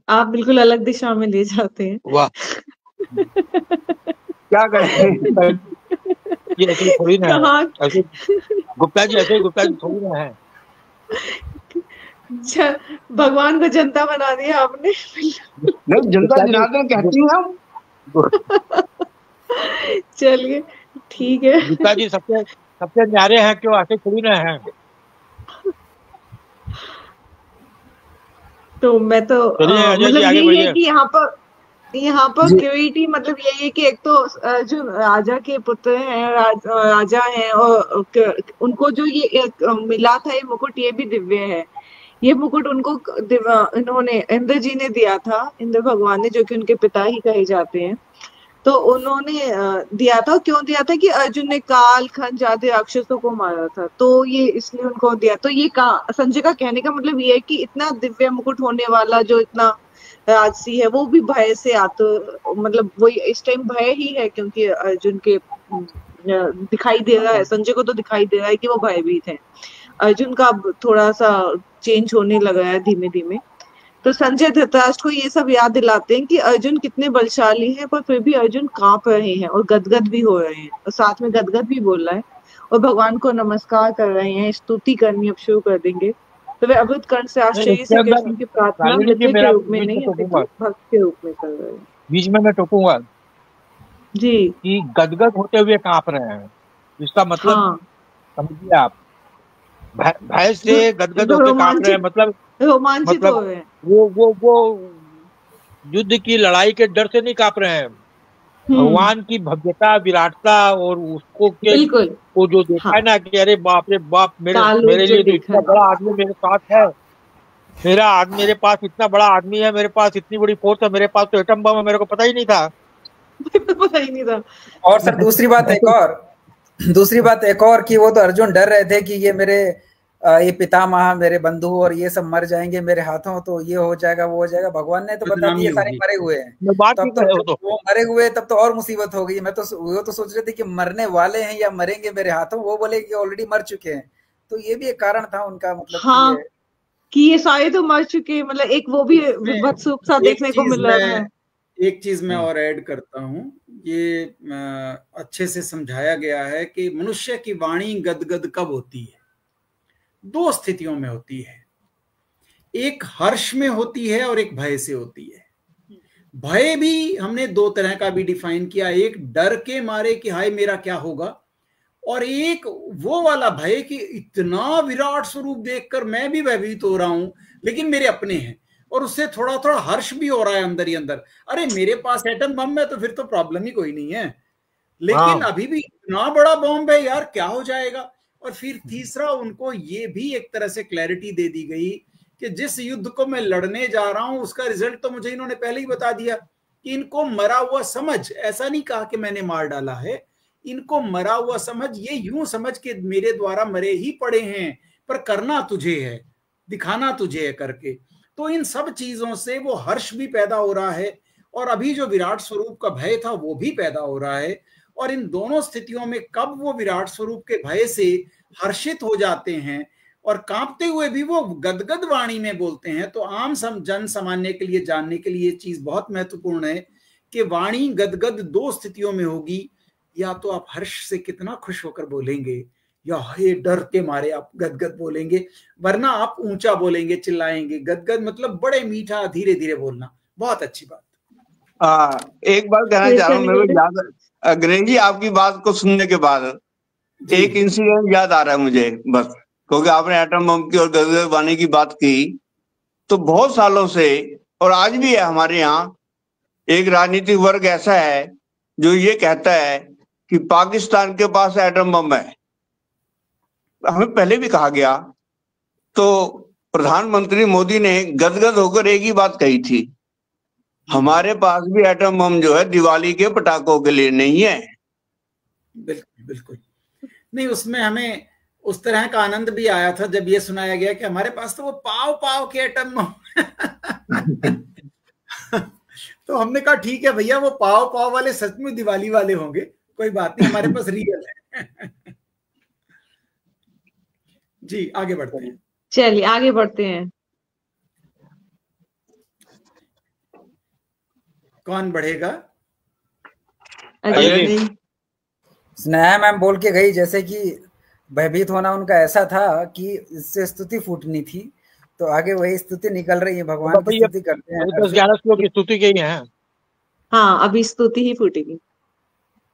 आप बिल्कुल अलग दिशा में ले जाते हैं। वाह, क्या करें? ये ऐसे थोड़ी ना है, ऐसे गुप्ता जी, ऐसे गुप्ता जी थोड़ी ना है। भगवान को जनता बना दिया आपने। नहीं, जनता जनार्दन कहती हैं हम। चलिए ठीक है। गुप्ता जी सबसे न्यारे हैं, क्यों? ऐसे थोड़ी ना है। तो मैं तो चलिए अजय जी मतलब आगे यही है बढ़िए। कि यहाँ पर यहाँ पर जी क्यूरिटी मतलब यही है कि एक तो जो राजा के पुत्र हैं, राजा हैं, और उनको जो ये एक मिला था ये मुकुट, ये भी दिव्य है। ये मुकुट उनको इन्होंने इंद्र जी ने दिया था, इंद्र भगवान ने, जो कि उनके पिता ही कहे जाते हैं। तो उन्होंने दिया था। क्यों दिया था? कि अर्जुन ने काल खंड आदि राक्षसों को मारा था, तो ये इसलिए उनको दिया। तो ये संजय का कहने का मतलब ये है कि इतना दिव्य मुकुट होने वाला जो इतना राजसी है, वो भी भय से मतलब वो इस टाइम भय ही है, क्योंकि अर्जुन के दिखाई दे रहा है, संजय को तो दिखाई दे रहा है कि वो भयभीत है। अर्जुन का अब थोड़ा सा चेंज होने लगा है धीमे धीमे। तो संजय धृतराष्ट्र को ये सब याद दिलाते हैं कि अर्जुन कितने बलशाली हैं, पर फिर भी अर्जुन कांप रहे हैं और गदगद भी हो रहे हैं, और साथ में गदगद भी बोल रहा है, और भगवान को नमस्कार कर रहे हैं, स्तुति करनी अब शुरू कर देंगे। तो वे अभूत कर्ण से आश्चर्य से कृष्ण की प्रार्थना मित्र के रूप में नहीं, अपितु भक्त के रूप में कर रहे हैं। बीच में मैं टोकूंगा जी, कि गदगद होते हुए कांप रहे हैं, इसका मतलब हाँ, समझिए आप, भय से गदगद होकर कांप रहे हैं, रोमांचित हो रहे हैं। वो युद्ध की लड़ाई के डर से नहीं कांप रहे हैं, भगवान की भव्यता, विराटता और उसको बिल्कुल वो जो देखा है ना कि अरे बाप रे बाप, मेरे लिए तो इतना बड़ा आदमी मेरे साथ है, मेरे पास इतना बड़ा आदमी है, मेरे पास इतनी बड़ी फोर्स है, मेरे पास तो एटम बम है, मेरे को पता ही नहीं था। पता ही नहीं था। और सर दूसरी बात एक और कि वो तो अर्जुन डर रहे थे कि ये मेरे ये पितामह, मेरे बंधु और ये सब मर जाएंगे मेरे हाथों, तो ये हो जाएगा वो हो जाएगा। भगवान ने तो बता दिया सारे मरे हुए हैं, वो मरे हुए, तब तो और मुसीबत हो गई। वो तो सोच रहे थे कि मरने वाले हैं या मरेंगे मेरे हाथों, वो बोले कि ऑलरेडी मर चुके हैं। तो ये भी एक कारण था उनका, मतलब हाँ, कि ये सारे तो मर चुके हैं, मतलब एक वो भी विभत्सुक सा देखने को मिल रहा है। एक चीज मैं और ऐड करता हूँ, ये अच्छे से समझाया गया है कि मनुष्य की वाणी गदगद कब होती है? दो स्थितियों में होती है, एक हर्ष में होती है और एक भय से होती है। भय भी हमने दो तरह का भी डिफाइन किया, एक डर के मारे कि हाय मेरा क्या होगा, और एक वो वाला भय कि इतना विराट स्वरूप देखकर मैं भी भयभीत हो रहा हूं, लेकिन मेरे अपने हैं, और उससे थोड़ा थोड़ा हर्ष भी हो रहा है अंदर ही अंदर, अरे मेरे पास एटम बम है तो फिर तो प्रॉब्लम ही कोई नहीं है, लेकिन अभी भी इतना बड़ा बॉम्ब है यार, क्या हो जाएगा। और फिर तीसरा, उनको ये भी एक तरह से क्लैरिटी दे दी गई कि जिस युद्ध को मैं लड़ने जा रहा हूं उसका रिजल्ट तो मुझे इन्होंने पहले ही बता दिया कि इनको मरा हुआ समझ, ऐसा नहीं कहा कि मैंने मार डाला है, इनको मरा हुआ समझ, ये यूं समझ के मेरे द्वारा मरे ही पड़े हैं, पर करना तुझे है, दिखाना तुझे है करके। तो इन सब चीजों से वो हर्ष भी पैदा हो रहा है, और अभी जो विराट स्वरूप का भय था वो भी पैदा हो रहा है। और इन दोनों स्थितियों में कब वो विराट स्वरूप के भय से हर्षित हो जाते हैं और कांपते हुए भी वो गदगद वाणी में बोलते हैं, तो आम जन सामान्य के लिए जानने के लिए चीज बहुत महत्वपूर्ण है कि वाणी गदगद दो स्थितियों में होगी, या तो आप हर्ष से कितना खुश होकर बोलेंगे, या हे डर के मारे आप गदगद बोलेंगे, वरना आप ऊंचा बोलेंगे, चिल्लाएंगे। गदगद मतलब बड़े मीठा धीरे धीरे बोलना। बहुत अच्छी बात। एक बात कहना चाह रहा हूँ, मेरे को याद, अंग्रेजी आपकी बात को सुनने के बाद एक इंसिडेंट याद आ रहा है मुझे, बस क्योंकि आपने एटम बम की और गदगद वाणी की बात की, तो बहुत सालों से और आज भी है हमारे यहाँ एक राजनीतिक वर्ग ऐसा है जो ये कहता है कि पाकिस्तान के पास एटम बम है। हमें पहले भी कहा गया, तो प्रधानमंत्री मोदी ने गदगद होकर एक ही बात कही थी, हमारे पास भी एटम बम जो है दिवाली के पटाखों के लिए नहीं है। बिल्कुल बिल्कुल नहीं, उसमें हमें उस तरह का आनंद भी आया था जब ये सुनाया गया कि हमारे पास तो वो पाव पाव के एटम बम तो हमने कहा ठीक है भैया, वो पाव पाव वाले सच में दिवाली वाले होंगे, कोई बात नहीं, हमारे पास रियल है जी आगे बढ़ते हैं। चलिए आगे बढ़ते हैं। कौन बढ़ेगा? स्नेहा मैम बोल के गई जैसे कि भयभीत होना उनका ऐसा था कि इससे स्तुति फूटनी थी, तो आगे वही स्तुति निकल रही है, भगवान की स्तुति करते हैं। 10-11 श्लोक की स्तुति की है। हाँ, अभी स्तुति ही फूटेगी।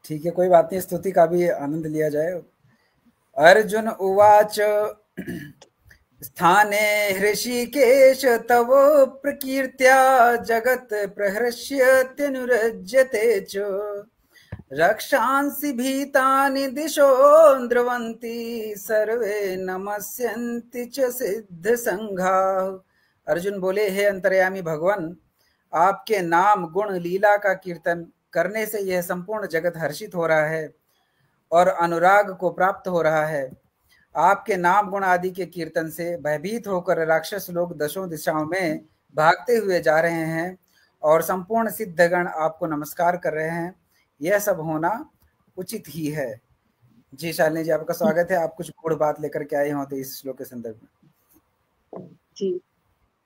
ठीक है, कोई बात नहीं, स्तुति का भी आनंद लिया जाए। अर्जुन उवाच स्थाने हृषिकेश तव प्रकीर्त्या जगत् प्रहृष्यत्यनुरज्यते च रक्षांसि भीतानि दिशो द्रवन्ति सर्वे नमस्यन्ति च सिद्ध संघा। अर्जुन बोले, हे अंतर्यामी भगवान, आपके नाम गुण लीला का कीर्तन करने से यह संपूर्ण जगत हर्षित हो रहा है और अनुराग को प्राप्त हो रहा है। आपके नाम गुण आदि के कीर्तन से भयभीत होकर राक्षस लोग दशों दिशाओं में भागते हुए जा रहे हैं और संपूर्ण सिद्धगण आपको नमस्कार कर रहे हैं। यह सब होना उचित ही है। जी शालिनी जी, आपका स्वागत है। आप कुछ गूढ़ बात लेकर के आए हो तो इस श्लोक के संदर्भ में। जी,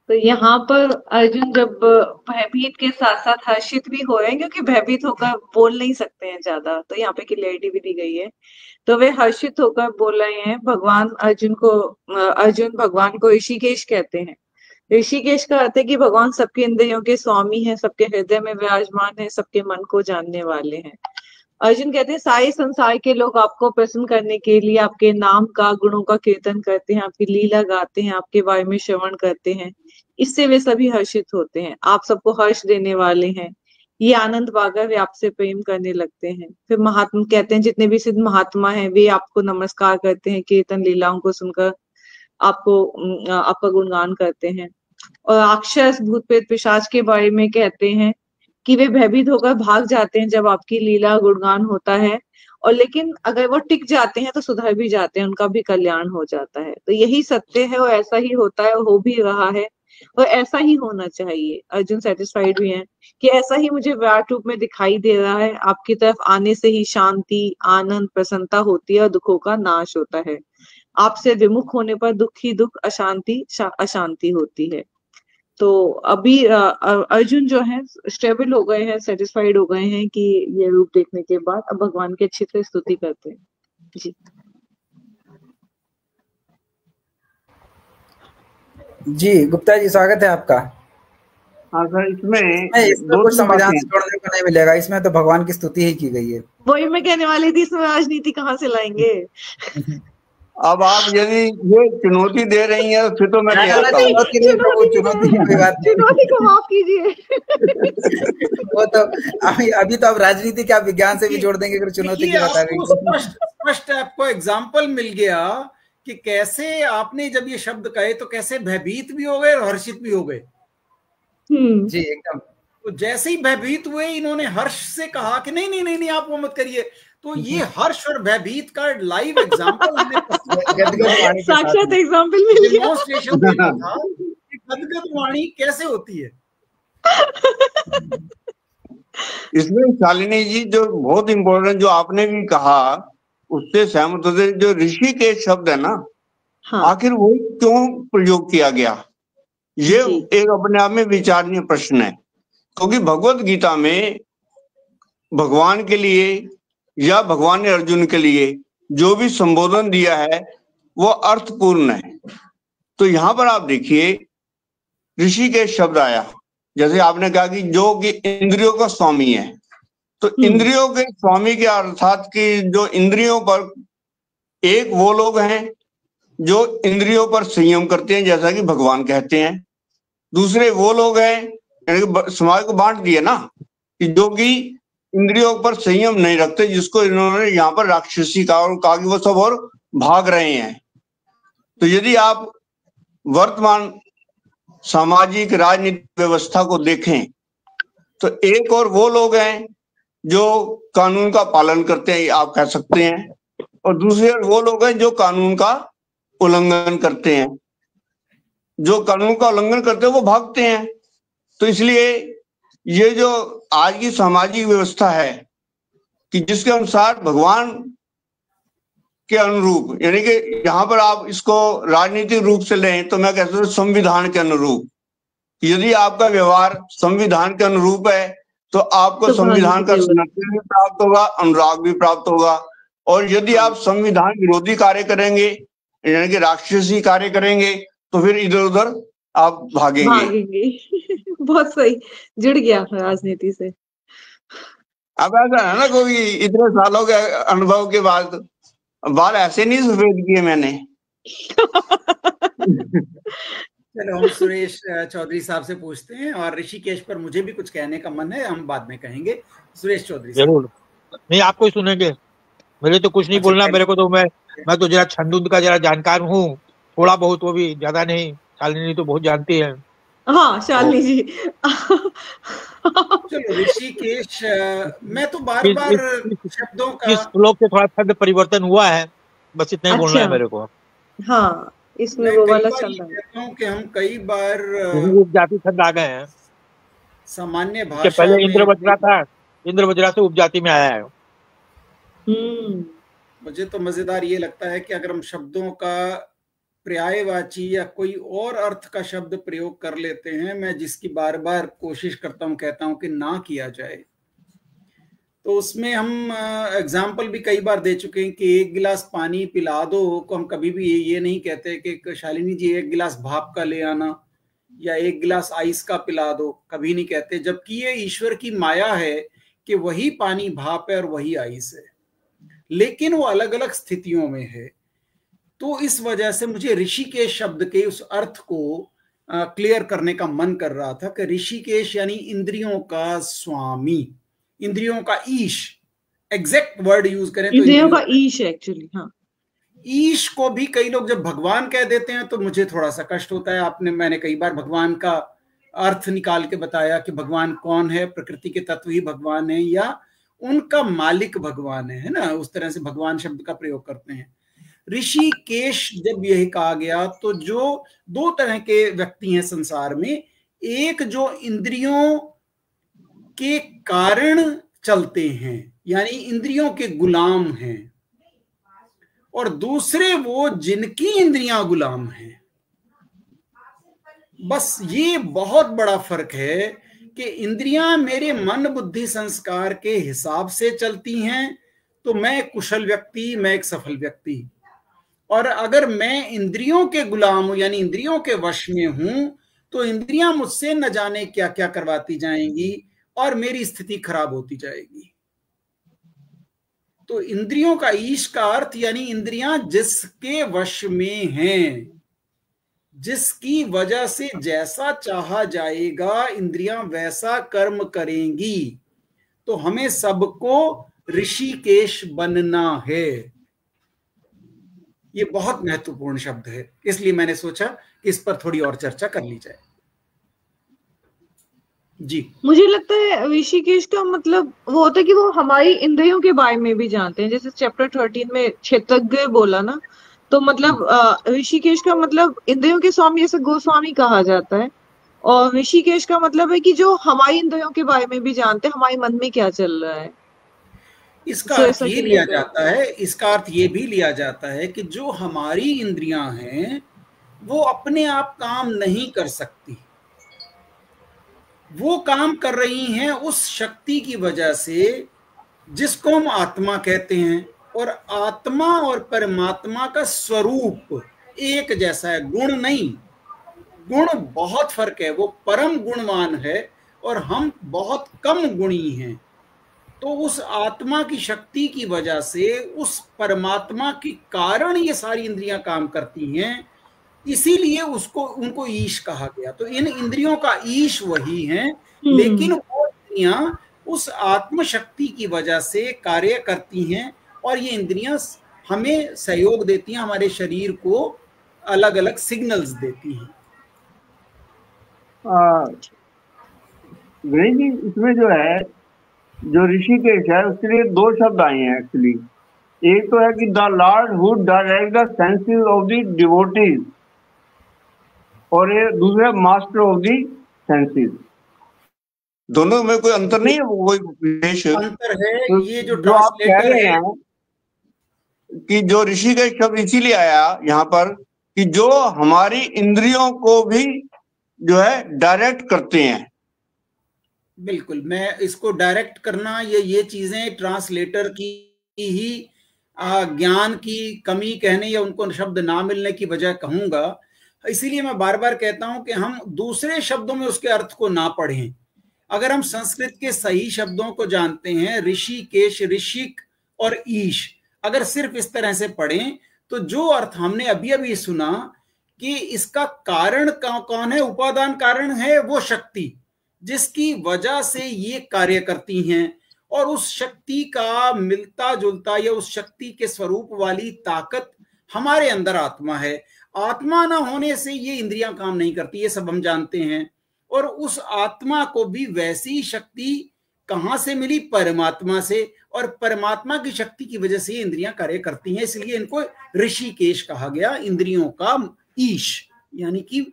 तो यहाँ पर अर्जुन जब भयभीत के साथ साथ हर्षित भी हो रहे हैं, क्योंकि भयभीत होकर बोल नहीं सकते हैं ज्यादा, तो यहाँ पे क्लियरिटी भी दी गई है। तो वे हर्षित होकर बोल रहे हैं। अर्जुन भगवान को ऋषिकेश कहते हैं। ऋषिकेश का अर्थ है कि भगवान सबके इंद्रियों के स्वामी हैं, सबके हृदय में विराजमान है, सबके मन को जानने वाले हैं। अर्जुन कहते हैं सारे संसार के लोग आपको प्रसन्न करने के लिए आपके नाम का, गुणों का कीर्तन करते हैं, आपकी लीला गाते हैं, आपके बारे में श्रवण करते हैं। इससे वे सभी हर्षित होते हैं। आप सबको हर्ष देने वाले हैं। ये आनंद पाकर वे आपसे प्रेम करने लगते हैं। फिर महात्मा कहते हैं जितने भी सिद्ध महात्मा हैं वे आपको नमस्कार करते हैं, कीर्तन लीलाओं को सुनकर आपका गुणगान करते हैं। और राक्षस, भूत प्रेत, पिशाच के बारे में कहते हैं कि वे भयभीत होकर भाग जाते हैं जब आपकी लीला गुणगान होता है, और लेकिन अगर वो टिक जाते हैं तो सुधर भी जाते हैं, उनका भी कल्याण हो जाता है। तो यही सत्य है और ऐसा ही होता है और हो भी रहा है और ऐसा ही होना चाहिए। अर्जुन सेटिस्फाइड भी हैं कि ऐसा ही मुझे विराट रूप में दिखाई दे रहा है। आपकी तरफ आने से ही शांति, आनंद, प्रसन्नता होती है और दुखों का नाश होता है। आपसे विमुख होने पर दुख ही दुख, अशांति अशांति होती है। तो अभी अर्जुन जो है स्टेबल हो गए हैं, सेटिस्फाइड हो गए हैं कि ये रूप देखने के बाद अब भगवान की अच्छी तरह स्तुति करते हैं। जी जी गुप्ता जी, स्वागत है आपका। हाँ सर, इसमें कुछ संविधान से जोड़ने को नहीं मिलेगा, इसमें तो भगवान की स्तुति ही की गई है। वही मैं कहने वाली थी, इसमें राजनीति कहाँ से लाएंगे। अब आप यदि ये चुनौती दे रही हैं फिर तो मैं कहता हूँ चुनौती को माफ कीजिए। वो तो अभी तो आप राजनीति के आप विज्ञान से भी जोड़ देंगे अगर चुनौती की बता रही। स्पष्ट आपको एग्जाम्पल मिल गया कि कैसे आपने जब ये शब्द कहे तो कैसे भयभीत भी हो गए और हर्षित भी हो गए। जी एकदम। तो जैसे ही भयभीत हुए इन्होंने हर्ष से कहा कि नहीं नहीं नहीं नहीं आप वो मत करिए। तो ये हर्ष और भयभीत का लाइव एग्जाम्पल हमें साक्षात एग्जाम्पल मिल गया। डेमोन्स्ट्रेशन देना था कि गदगद वाणी कैसे होती है। इसमें शालिनी जी जो बहुत इम्पोर्टेंट जो आपने भी कहा उससे सहमत होते, जो ऋषि के शब्द है ना, हाँ। आखिर वो क्यों प्रयोग किया गया, ये एक अपने आप में विचारणीय प्रश्न है। क्योंकि भगवत गीता में भगवान के लिए या भगवान ने अर्जुन के लिए जो भी संबोधन दिया है वो अर्थपूर्ण है। तो यहाँ पर आप देखिए ऋषि के शब्द आया, जैसे आपने कहा कि जो कि इंद्रियों का स्वामी है, तो इंद्रियों के स्वामी के अर्थात कि जो इंद्रियों पर, एक वो लोग हैं जो इंद्रियों पर संयम करते हैं जैसा कि भगवान कहते हैं, दूसरे वो लोग हैं, समाज को बांट दिया ना, कि जो कि इंद्रियों पर संयम नहीं रखते, जिसको इन्होंने यहाँ पर राक्षसी कहा और कहा कि वो सब और भाग रहे हैं। तो यदि आप वर्तमान सामाजिक राजनीतिक व्यवस्था को देखें तो एक और वो लोग हैं जो कानून का पालन करते हैं, आप कह सकते हैं, और दूसरे वो लोग हैं जो कानून का उल्लंघन करते हैं। जो कानून का उल्लंघन करते हैं वो भागते हैं। तो इसलिए ये जो आज की सामाजिक व्यवस्था है कि जिसके अनुसार भगवान के अनुरूप, यानी कि यहाँ पर आप इसको राजनीतिक रूप से लें तो मैं कहता हूँ संविधान के अनुरूप, यदि आपका व्यवहार संविधान के अनुरूप है तो आपको संविधान का समर्थन भी प्राप्त होगा, अनुराग भी प्राप्त होगा। और यदि आप संविधान विरोधी कार्य करेंगे, यानी कि राक्षसी कार्य करेंगे, तो फिर इधर उधर आप भागेंगे। बहुत सही, जुड़ गया राजनीति से। अब ऐसा है ना, कोई इतने सालों के अनुभव के बाद बाल ऐसे नहीं सफेद किए मैंने। चलो हम सुरेश चौधरी साहब से पूछते हैं, और ऋषिकेश पर मुझे भी कुछ कहने का मन है, हम बाद में कहेंगे। सुरेश चौधरी साहब। जरूर, नहीं आपको ही सुनेंगे, मेरे तो कुछ नहीं अच्छा, बोलना। मेरे को तो मैं तो जरा छंद का जरा जानकार हूँ, थोड़ा बहुत, वो भी ज्यादा नहीं। शालिनी तो बहुत जानती है। हाँ शालिनी जी। चलो ऋषिकेश, मैं तो बार इस बार इस शब्दों का, इस श्लोक से थोड़ा छंद परिवर्तन हुआ है, बस इतना ही बोलना है अच्छा मेरे को। हाँ, इसमें मैं वो कई वाला बार ये छंद है। कहता हूँ कि हम कई बार उपजाति छंद आ गए हैं। सामान्य इसके भाषा पहले में, इंद्र वज्रा था, इंद्र वज्रा से उपजाति में आया है। मुझे तो मजेदार ये लगता है कि अगर हम शब्दों का पर्यायवाची या कोई और अर्थ का शब्द प्रयोग कर लेते हैं, मैं जिसकी बार बार कोशिश करता हूं, कहता हूं कि ना किया जाए, तो उसमें हम एग्जाम्पल भी कई बार दे चुके हैं कि एक गिलास पानी पिला दो को हम कभी भी ये नहीं कहते कि शालिनी जी एक गिलास भाप का ले आना या एक गिलास आइस का पिला दो, कभी नहीं कहते, जबकि ये ईश्वर की माया है कि वही पानी भाप है और वही आइस है, लेकिन वो अलग अलग स्थितियों में है। तो इस वजह से मुझे ऋषिकेश शब्द के उस अर्थ को क्लियर करने का मन कर रहा था कि ऋषिकेश यानी इंद्रियों का स्वामी, इंद्रियों का ईश, एग्जैक्ट वर्ड यूज करें तो इंद्रियों का ईश एक्चुअली। हाँ, ईश को भी कई लोग जब भगवान कह देते हैं तो मुझे थोड़ा सा कष्ट होता है। मैंने कई बार भगवान का अर्थ निकाल के बताया कि भगवान कौन है, प्रकृति के तत्व ही भगवान है या उनका मालिक भगवान है ना, उस तरह से भगवान शब्द का प्रयोग करते हैं। ऋषिकेश जब यही कहा गया तो जो दो तरह के व्यक्ति हैं संसार में, एक जो इंद्रियों के कारण चलते हैं यानी इंद्रियों के गुलाम हैं, और दूसरे वो जिनकी इंद्रियां गुलाम हैं। बस ये बहुत बड़ा फर्क है कि इंद्रियां मेरे मन बुद्धि संस्कार के हिसाब से चलती हैं तो मैं कुशल व्यक्ति, मैं एक सफल व्यक्ति, और अगर मैं इंद्रियों के गुलाम हूं यानी इंद्रियों के वश में हूं तो इंद्रियां मुझसे न जाने क्या क्या करवाती जाएंगी और मेरी स्थिति खराब होती जाएगी। तो इंद्रियों का ईश का अर्थ यानी इंद्रियां जिसके वश में हैं, जिसकी वजह से जैसा चाहा जाएगा इंद्रियां वैसा कर्म करेंगी। तो हमें सबको ऋषिकेश बनना है। ये बहुत महत्वपूर्ण शब्द है, इसलिए मैंने सोचा कि इस पर थोड़ी और चर्चा कर ली जाए। जी, मुझे लगता है ऋषिकेश का मतलब वो होता है कि वो हमारी इंद्रियों के बारे में भी जानते हैं। जैसे चैप्टर 13 में क्षेत्रज्ञ बोला ना, तो मतलब ऋषिकेश का मतलब इंद्रियों के स्वामी, जैसे गोस्वामी कहा जाता है, और ऋषिकेश का मतलब है कि जो हमारी इंद्रियों के बारे में भी जानते हैं, हमारे मन में क्या चल रहा है। इसका अर्थ ये लिया जाता है, इसका अर्थ ये भी लिया जाता है कि जो हमारी इंद्रियां हैं वो अपने आप काम नहीं कर सकती, वो काम कर रही हैं उस शक्ति की वजह से जिसको हम आत्मा कहते हैं। और आत्मा और परमात्मा का स्वरूप एक जैसा है, गुण नहीं, गुण बहुत फर्क है। वो परम गुणवान है और हम बहुत कम गुणी हैं। तो उस आत्मा की शक्ति की वजह से उस परमात्मा के कारण ये सारी इंद्रियां काम करती हैं, इसीलिए उनको ईश कहा गया। तो इन इंद्रियों का ईश वही है, लेकिन वो इंद्रियां उस आत्म शक्ति की वजह से कार्य करती हैं और ये इंद्रियां हमें सहयोग देती हैं, हमारे शरीर को अलग अलग सिग्नल्स देती हैं। गणेश जी, इसमें जो है जो ऋषिकेश है उसके लिए दो शब्द आए हैं एक्चुअली। एक तो है कि the Lord who direct the senses of the devotees, और ये दूसरा मास्टर ऑफ द सेंसेस। दोनों में कोई अंतर नहीं है, कोई विशेष अंतर है। तो ये जो आप कह ट्रांसलेटर रहे हैं कि जो ऋषिकेश शब्द इसीलिए आया यहाँ पर कि जो हमारी इंद्रियों को भी जो है डायरेक्ट करते हैं। बिल्कुल, मैं इसको डायरेक्ट करना, ये चीजें ट्रांसलेटर की ही ज्ञान की कमी कहने या उनको शब्द ना मिलने की वजह कहूंगा। इसीलिए मैं बार बार कहता हूं कि हम दूसरे शब्दों में उसके अर्थ को ना पढ़ें। अगर हम संस्कृत के सही शब्दों को जानते हैं, ऋषिकेश, ऋषिक और ईश, अगर सिर्फ इस तरह से पढ़ें तो जो अर्थ हमने अभी अभी सुना कि इसका कारण कौन है, उपादान कारण है वो शक्ति, जिसकी वजह से ये कार्य करती हैं, और उस शक्ति का मिलता जुलता या उस शक्ति के स्वरूप वाली ताकत हमारे अंदर आत्मा है। आत्मा ना होने से ये इंद्रियां काम नहीं करती, ये सब हम जानते हैं। और उस आत्मा को भी वैसी शक्ति कहां से मिली? परमात्मा से, और परमात्मा की शक्ति की वजह से ये इंद्रियां कार्य करती हैं। इसलिए इनको ऋषिकेश कहा गया, इंद्रियों का ईश, यानी कि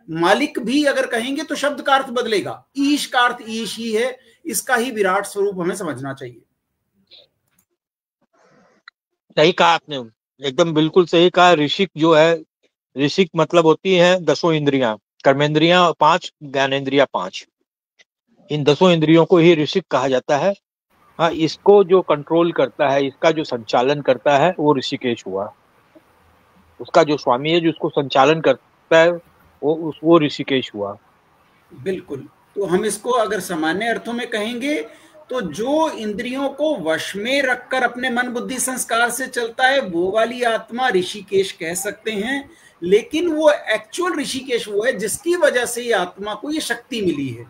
मालिक भी अगर कहेंगे तो शब्द का अर्थ बदलेगा, ईश का अर्थ ईश ही है। इसका ही विराट स्वरूप हमें समझना चाहिए। सही कहा आपने, एकदम बिल्कुल सही कहा। ऋषिक जो है, ऋषिक मतलब होती है 10 इंद्रियां, कर्मेंद्रियां 5, ज्ञानेंद्रियां 5। इन 10 इंद्रियों को ही ऋषिक कहा जाता है। हाँ, इसको जो कंट्रोल करता है, इसका जो संचालन करता है वो ऋषिकेश हुआ। उसका जो स्वामी है, जो उसको संचालन करता है, वो ऋषिकेश हुआ। बिल्कुल। तो हम इसको अगर सामान्य अर्थों में कहेंगे तो जो इंद्रियों को वश में रखकर अपने मन बुद्धि संस्कार से चलता है वो वाली आत्मा ऋषिकेश कह सकते हैं। लेकिन वो एक्चुअल ऋषिकेश वो है जिसकी वजह से ये आत्मा को ये शक्ति मिली है,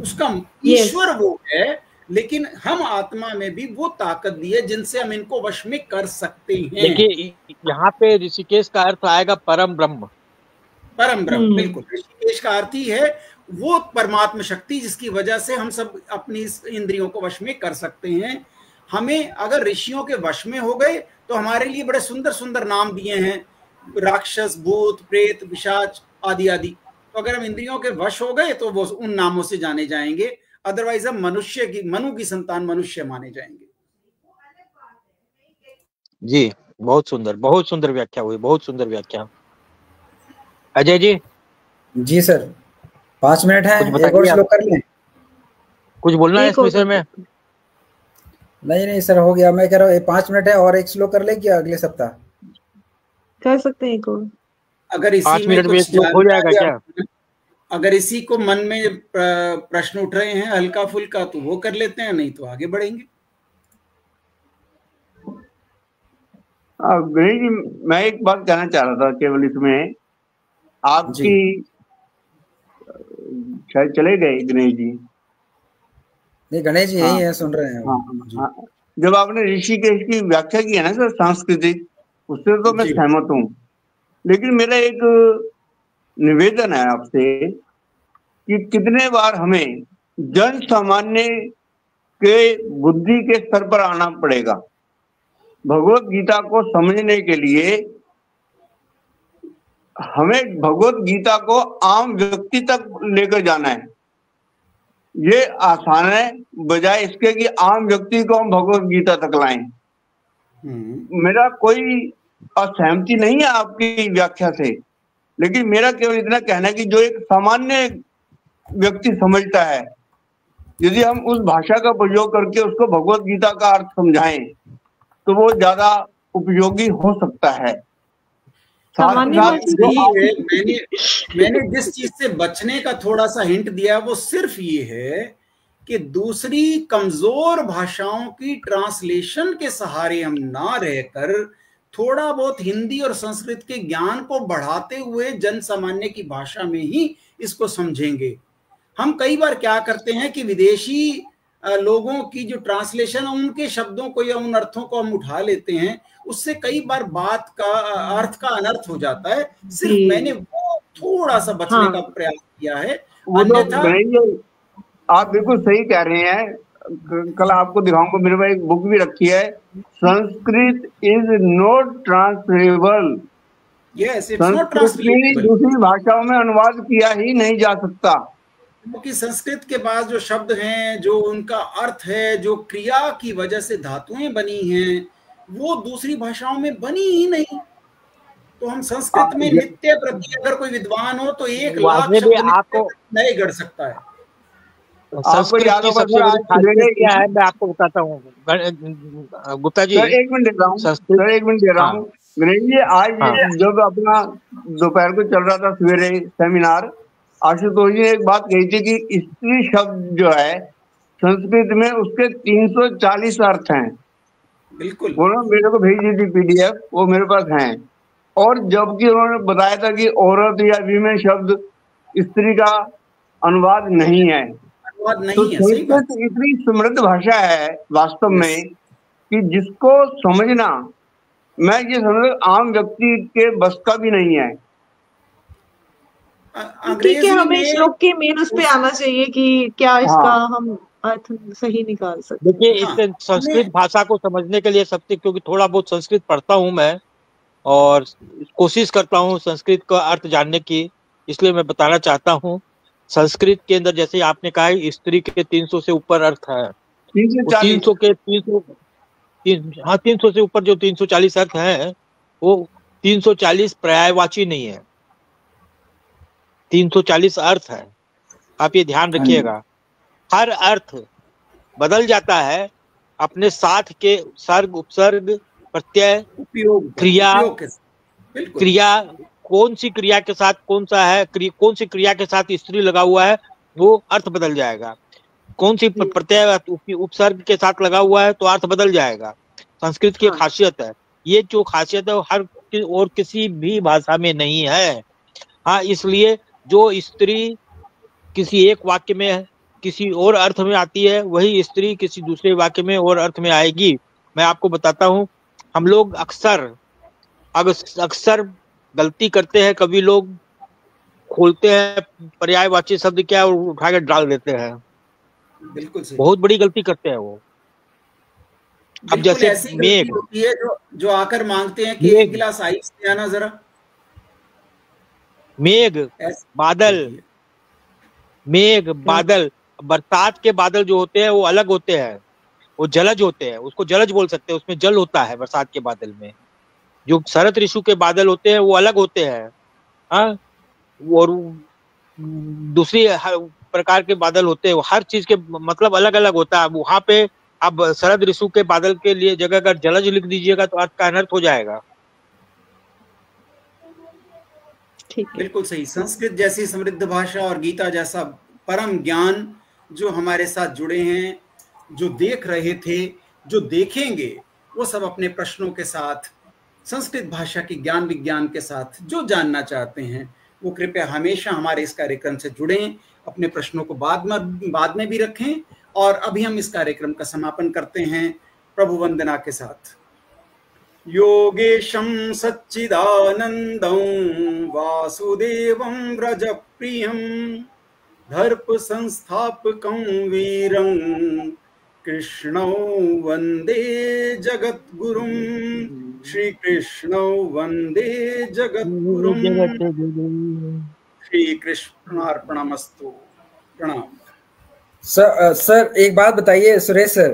उसका ईश्वर वो है। लेकिन हम आत्मा में भी वो ताकत दी है जिनसे हम इनको वश में कर सकते हैं। देखिए, यहाँ पे ऋषिकेश का अर्थ आएगा परम ब्रह्म। परम ब्रह्म, बिल्कुल। ऋषिकेश का अर्थ ही है वो परमात्मा शक्ति जिसकी वजह से हम सब अपनी इंद्रियों को वश में कर सकते हैं। हमें अगर ऋषियों के वश में हो गए तो हमारे लिए बड़े सुंदर सुंदर नाम दिए हैं, राक्षस, भूत, प्रेत, पिशाच आदि आदि। तो अगर हम इंद्रियों के वश हो गए तो वो उन नामों से जाने जाएंगे, अदरवाइज हम मनु की संतान मनुष्य माने जाएंगे। जी, बहुत सुंदर व्याख्या हुई, बहुत सुंदर व्याख्या। अजय जी। जी सर, 5 मिनट है, एक और श्लोक कर लें? कुछ बोलना है इस विषय में? नहीं सर, हो गया। मैं कह रहा हूँ 5 मिनट है, और एक श्लोक कर ले क्या अगले सप्ताह? कर सकते हैं एक और। अगर इसी 5 मिनट में श्लोक हो जाएगा क्या? अगर इसी को मन में प्रश्न उठ रहे हैं हल्का फुल्का तो वो कर लेते हैं, नहीं तो आगे बढ़ेंगे। गणेश जी, मैं एक बात कहना चाह रहा था केवल इसमें, आपकी शायद चले गए गणेश जी। नहीं, गणेश जी यही है, सुन रहे हैं। हाँ। जब आपने ऋषिकेश की व्याख्या की है ना सर सांस्कृतिक, उससे तो मैं सहमत हूँ। लेकिन मेरा एक निवेदन है आपसे कि कितने बार हमें जन सामान्य के बुद्धि के स्तर पर आना पड़ेगा। भगवत गीता को समझने के लिए हमें भगवत गीता को आम व्यक्ति तक लेकर जाना है। ये आसान है, बजाय इसके कि आम व्यक्ति को हम भगवत गीता तक लाएं। मेरा कोई असहमति नहीं है आपकी व्याख्या से, लेकिन मेरा केवल इतना कहना है कि जो एक सामान्य व्यक्ति समझता है, यदि हम उस भाषा का प्रयोग करके उसको भगवत गीता का अर्थ समझाएं तो वो ज्यादा उपयोगी हो सकता है। मैंने जिस चीज से बचने का थोड़ा सा हिंट दिया वो सिर्फ ये है कि दूसरी कमजोर भाषाओं की ट्रांसलेशन के सहारे हम ना रहकर थोड़ा बहुत हिंदी और संस्कृत के ज्ञान को बढ़ाते हुए जन सामान्य की भाषा में ही इसको समझेंगे। हम कई बार क्या करते हैं कि विदेशी लोगों की जो ट्रांसलेशन है उनके शब्दों को या उन अर्थों को हम उठा लेते हैं, उससे कई बार बात का अर्थ का अनर्थ हो जाता है। सिर्फ मैंने वो थोड़ा सा बचने का प्रयास किया है। अन्यथा आप बिल्कुल सही कह रहे हैं। कल आपको दिखाऊंगा, मेरे पास एक बुक भी रखी है, संस्कृत इज नॉट ट्रांसलेबल। संस्कृत दूसरी भाषाओं में अनुवाद किया ही नहीं जा सकता, क्योंकि संस्कृत के पास जो शब्द हैं, जो उनका अर्थ है, जो क्रिया की वजह से धातुएं बनी हैं, वो दूसरी भाषाओं में बनी ही नहीं। तो हम संस्कृत में नित्य प्रति अगर कोई विद्वान हो तो 1 लाख शब्द आपको नहीं गढ़ सकता है। संस्कृत की सबसे बड़ी खासियत क्या है, मैं आपको बताता हूँ गुप्ता जी। एक मिनट दे रहा हूँ गणेश जी। आज जब अपना दोपहर को चल रहा था सवेरे सेमिनार, आशुतोष जी ने एक बात कही थी कि स्त्री शब्द जो है संस्कृत में उसके 340 अर्थ हैं। बिल्कुल, वो मेरे को भेज दी थी PDF, वो मेरे पास हैं। और जबकि उन्होंने बताया था कि औरत या वीमेन शब्द स्त्री का अनुवाद नहीं है। अनुवाद तो नहीं है, सही बात। संस्कृत इतनी समृद्ध भाषा है वास्तव Yes. में कि जिसको समझना मैं ये समझ आम व्यक्ति के बस का भी नहीं है। ठीक है, हमें में श्लोक के मेन उस पे आना चाहिए कि क्या इसका हाँ। हम अर्थ सही निकाल सकते हैं। देखिए, हाँ, इस संस्कृत भाषा को समझने के लिए सबसे, क्योंकि थोड़ा बहुत संस्कृत पढ़ता हूँ मैं और कोशिश करता हूँ संस्कृत का अर्थ जानने की, इसलिए मैं बताना चाहता हूँ। संस्कृत के अंदर जैसे आपने कहा स्त्री के 300 से ऊपर अर्थ है, 300 के 300 से ऊपर जो 340 अर्थ है वो 340 पर्यायवाची नहीं है, 340 अर्थ है। आप ये ध्यान रखिएगा। हर अर्थ बदल जाता है अपने साथ के सर्ग, उपसर्ग, प्रत्यय, उपयोग, क्रिया, बिल्कुल। क्रिया कौन सी क्रिया के साथ कौन सा है, कौन सी क्रिया के साथ स्त्री लगा हुआ है वो अर्थ बदल जाएगा। कौन सी प्रत्यय उपसर्ग के साथ लगा हुआ है तो अर्थ बदल जाएगा। संस्कृत की खासियत है। ये जो खासियत है वो हर और किसी भी भाषा में नहीं है। हाँ, इसलिए जो स्त्री किसी एक वाक्य में किसी और अर्थ में आती है, वही स्त्री किसी दूसरे वाक्य में और अर्थ में आएगी। मैं आपको बताता हूँ, हम लोग अक्सर गलती करते हैं। कभी लोग खोलते हैं पर्यायवाची शब्द क्या और उठा के डाल देते हैं। बिल्कुल सही। बहुत बड़ी गलती करते हैं वो। अब जैसे मेघ होती है जो आकर मांगते हैं कि एक गिलास आइस ले आना जरा। मेघ, बादल, मेघ, बादल, बरसात के बादल जो होते हैं वो अलग होते हैं, वो जलज होते हैं, उसको जलज बोल सकते हैं, उसमें जल होता है बरसात के बादल में। जो शरद ऋतु के बादल होते हैं वो अलग होते हैं। हाँ, और दूसरी प्रकार के बादल होते हैं, हर चीज के मतलब अलग अलग होता है। वहां पे अब शरद ऋतु के बादल के लिए जगह अगर जलज लिख दीजिएगा तो अर्थ का अनर्थ हो जाएगा। बिल्कुल सही। संस्कृत जैसी समृद्ध भाषा और गीता जैसा परम ज्ञान जो हमारे साथ जुड़े हैं, जो देख रहे थे, जो देखेंगे, वो सब अपने प्रश्नों के साथ, संस्कृत भाषा की ज्ञान विज्ञान के साथ जो जानना चाहते हैं वो कृपया हमेशा हमारे इस कार्यक्रम से जुड़ें। अपने प्रश्नों को बाद में भी रखें। और अभी हम इस कार्यक्रम का समापन करते हैं प्रभु वंदना के साथ। योगेशं सच्चिदानंदं वासुदेवं व्रजप्रियं दर्प संस्थापकं वीरं कृष्णं वंदे जगद्गुरुं। श्री कृष्ण वंदे जगद्गुरुं। श्री कृष्णार्पणमस्तु। प्रणाम। सर एक बात बताइए सुरेश सर,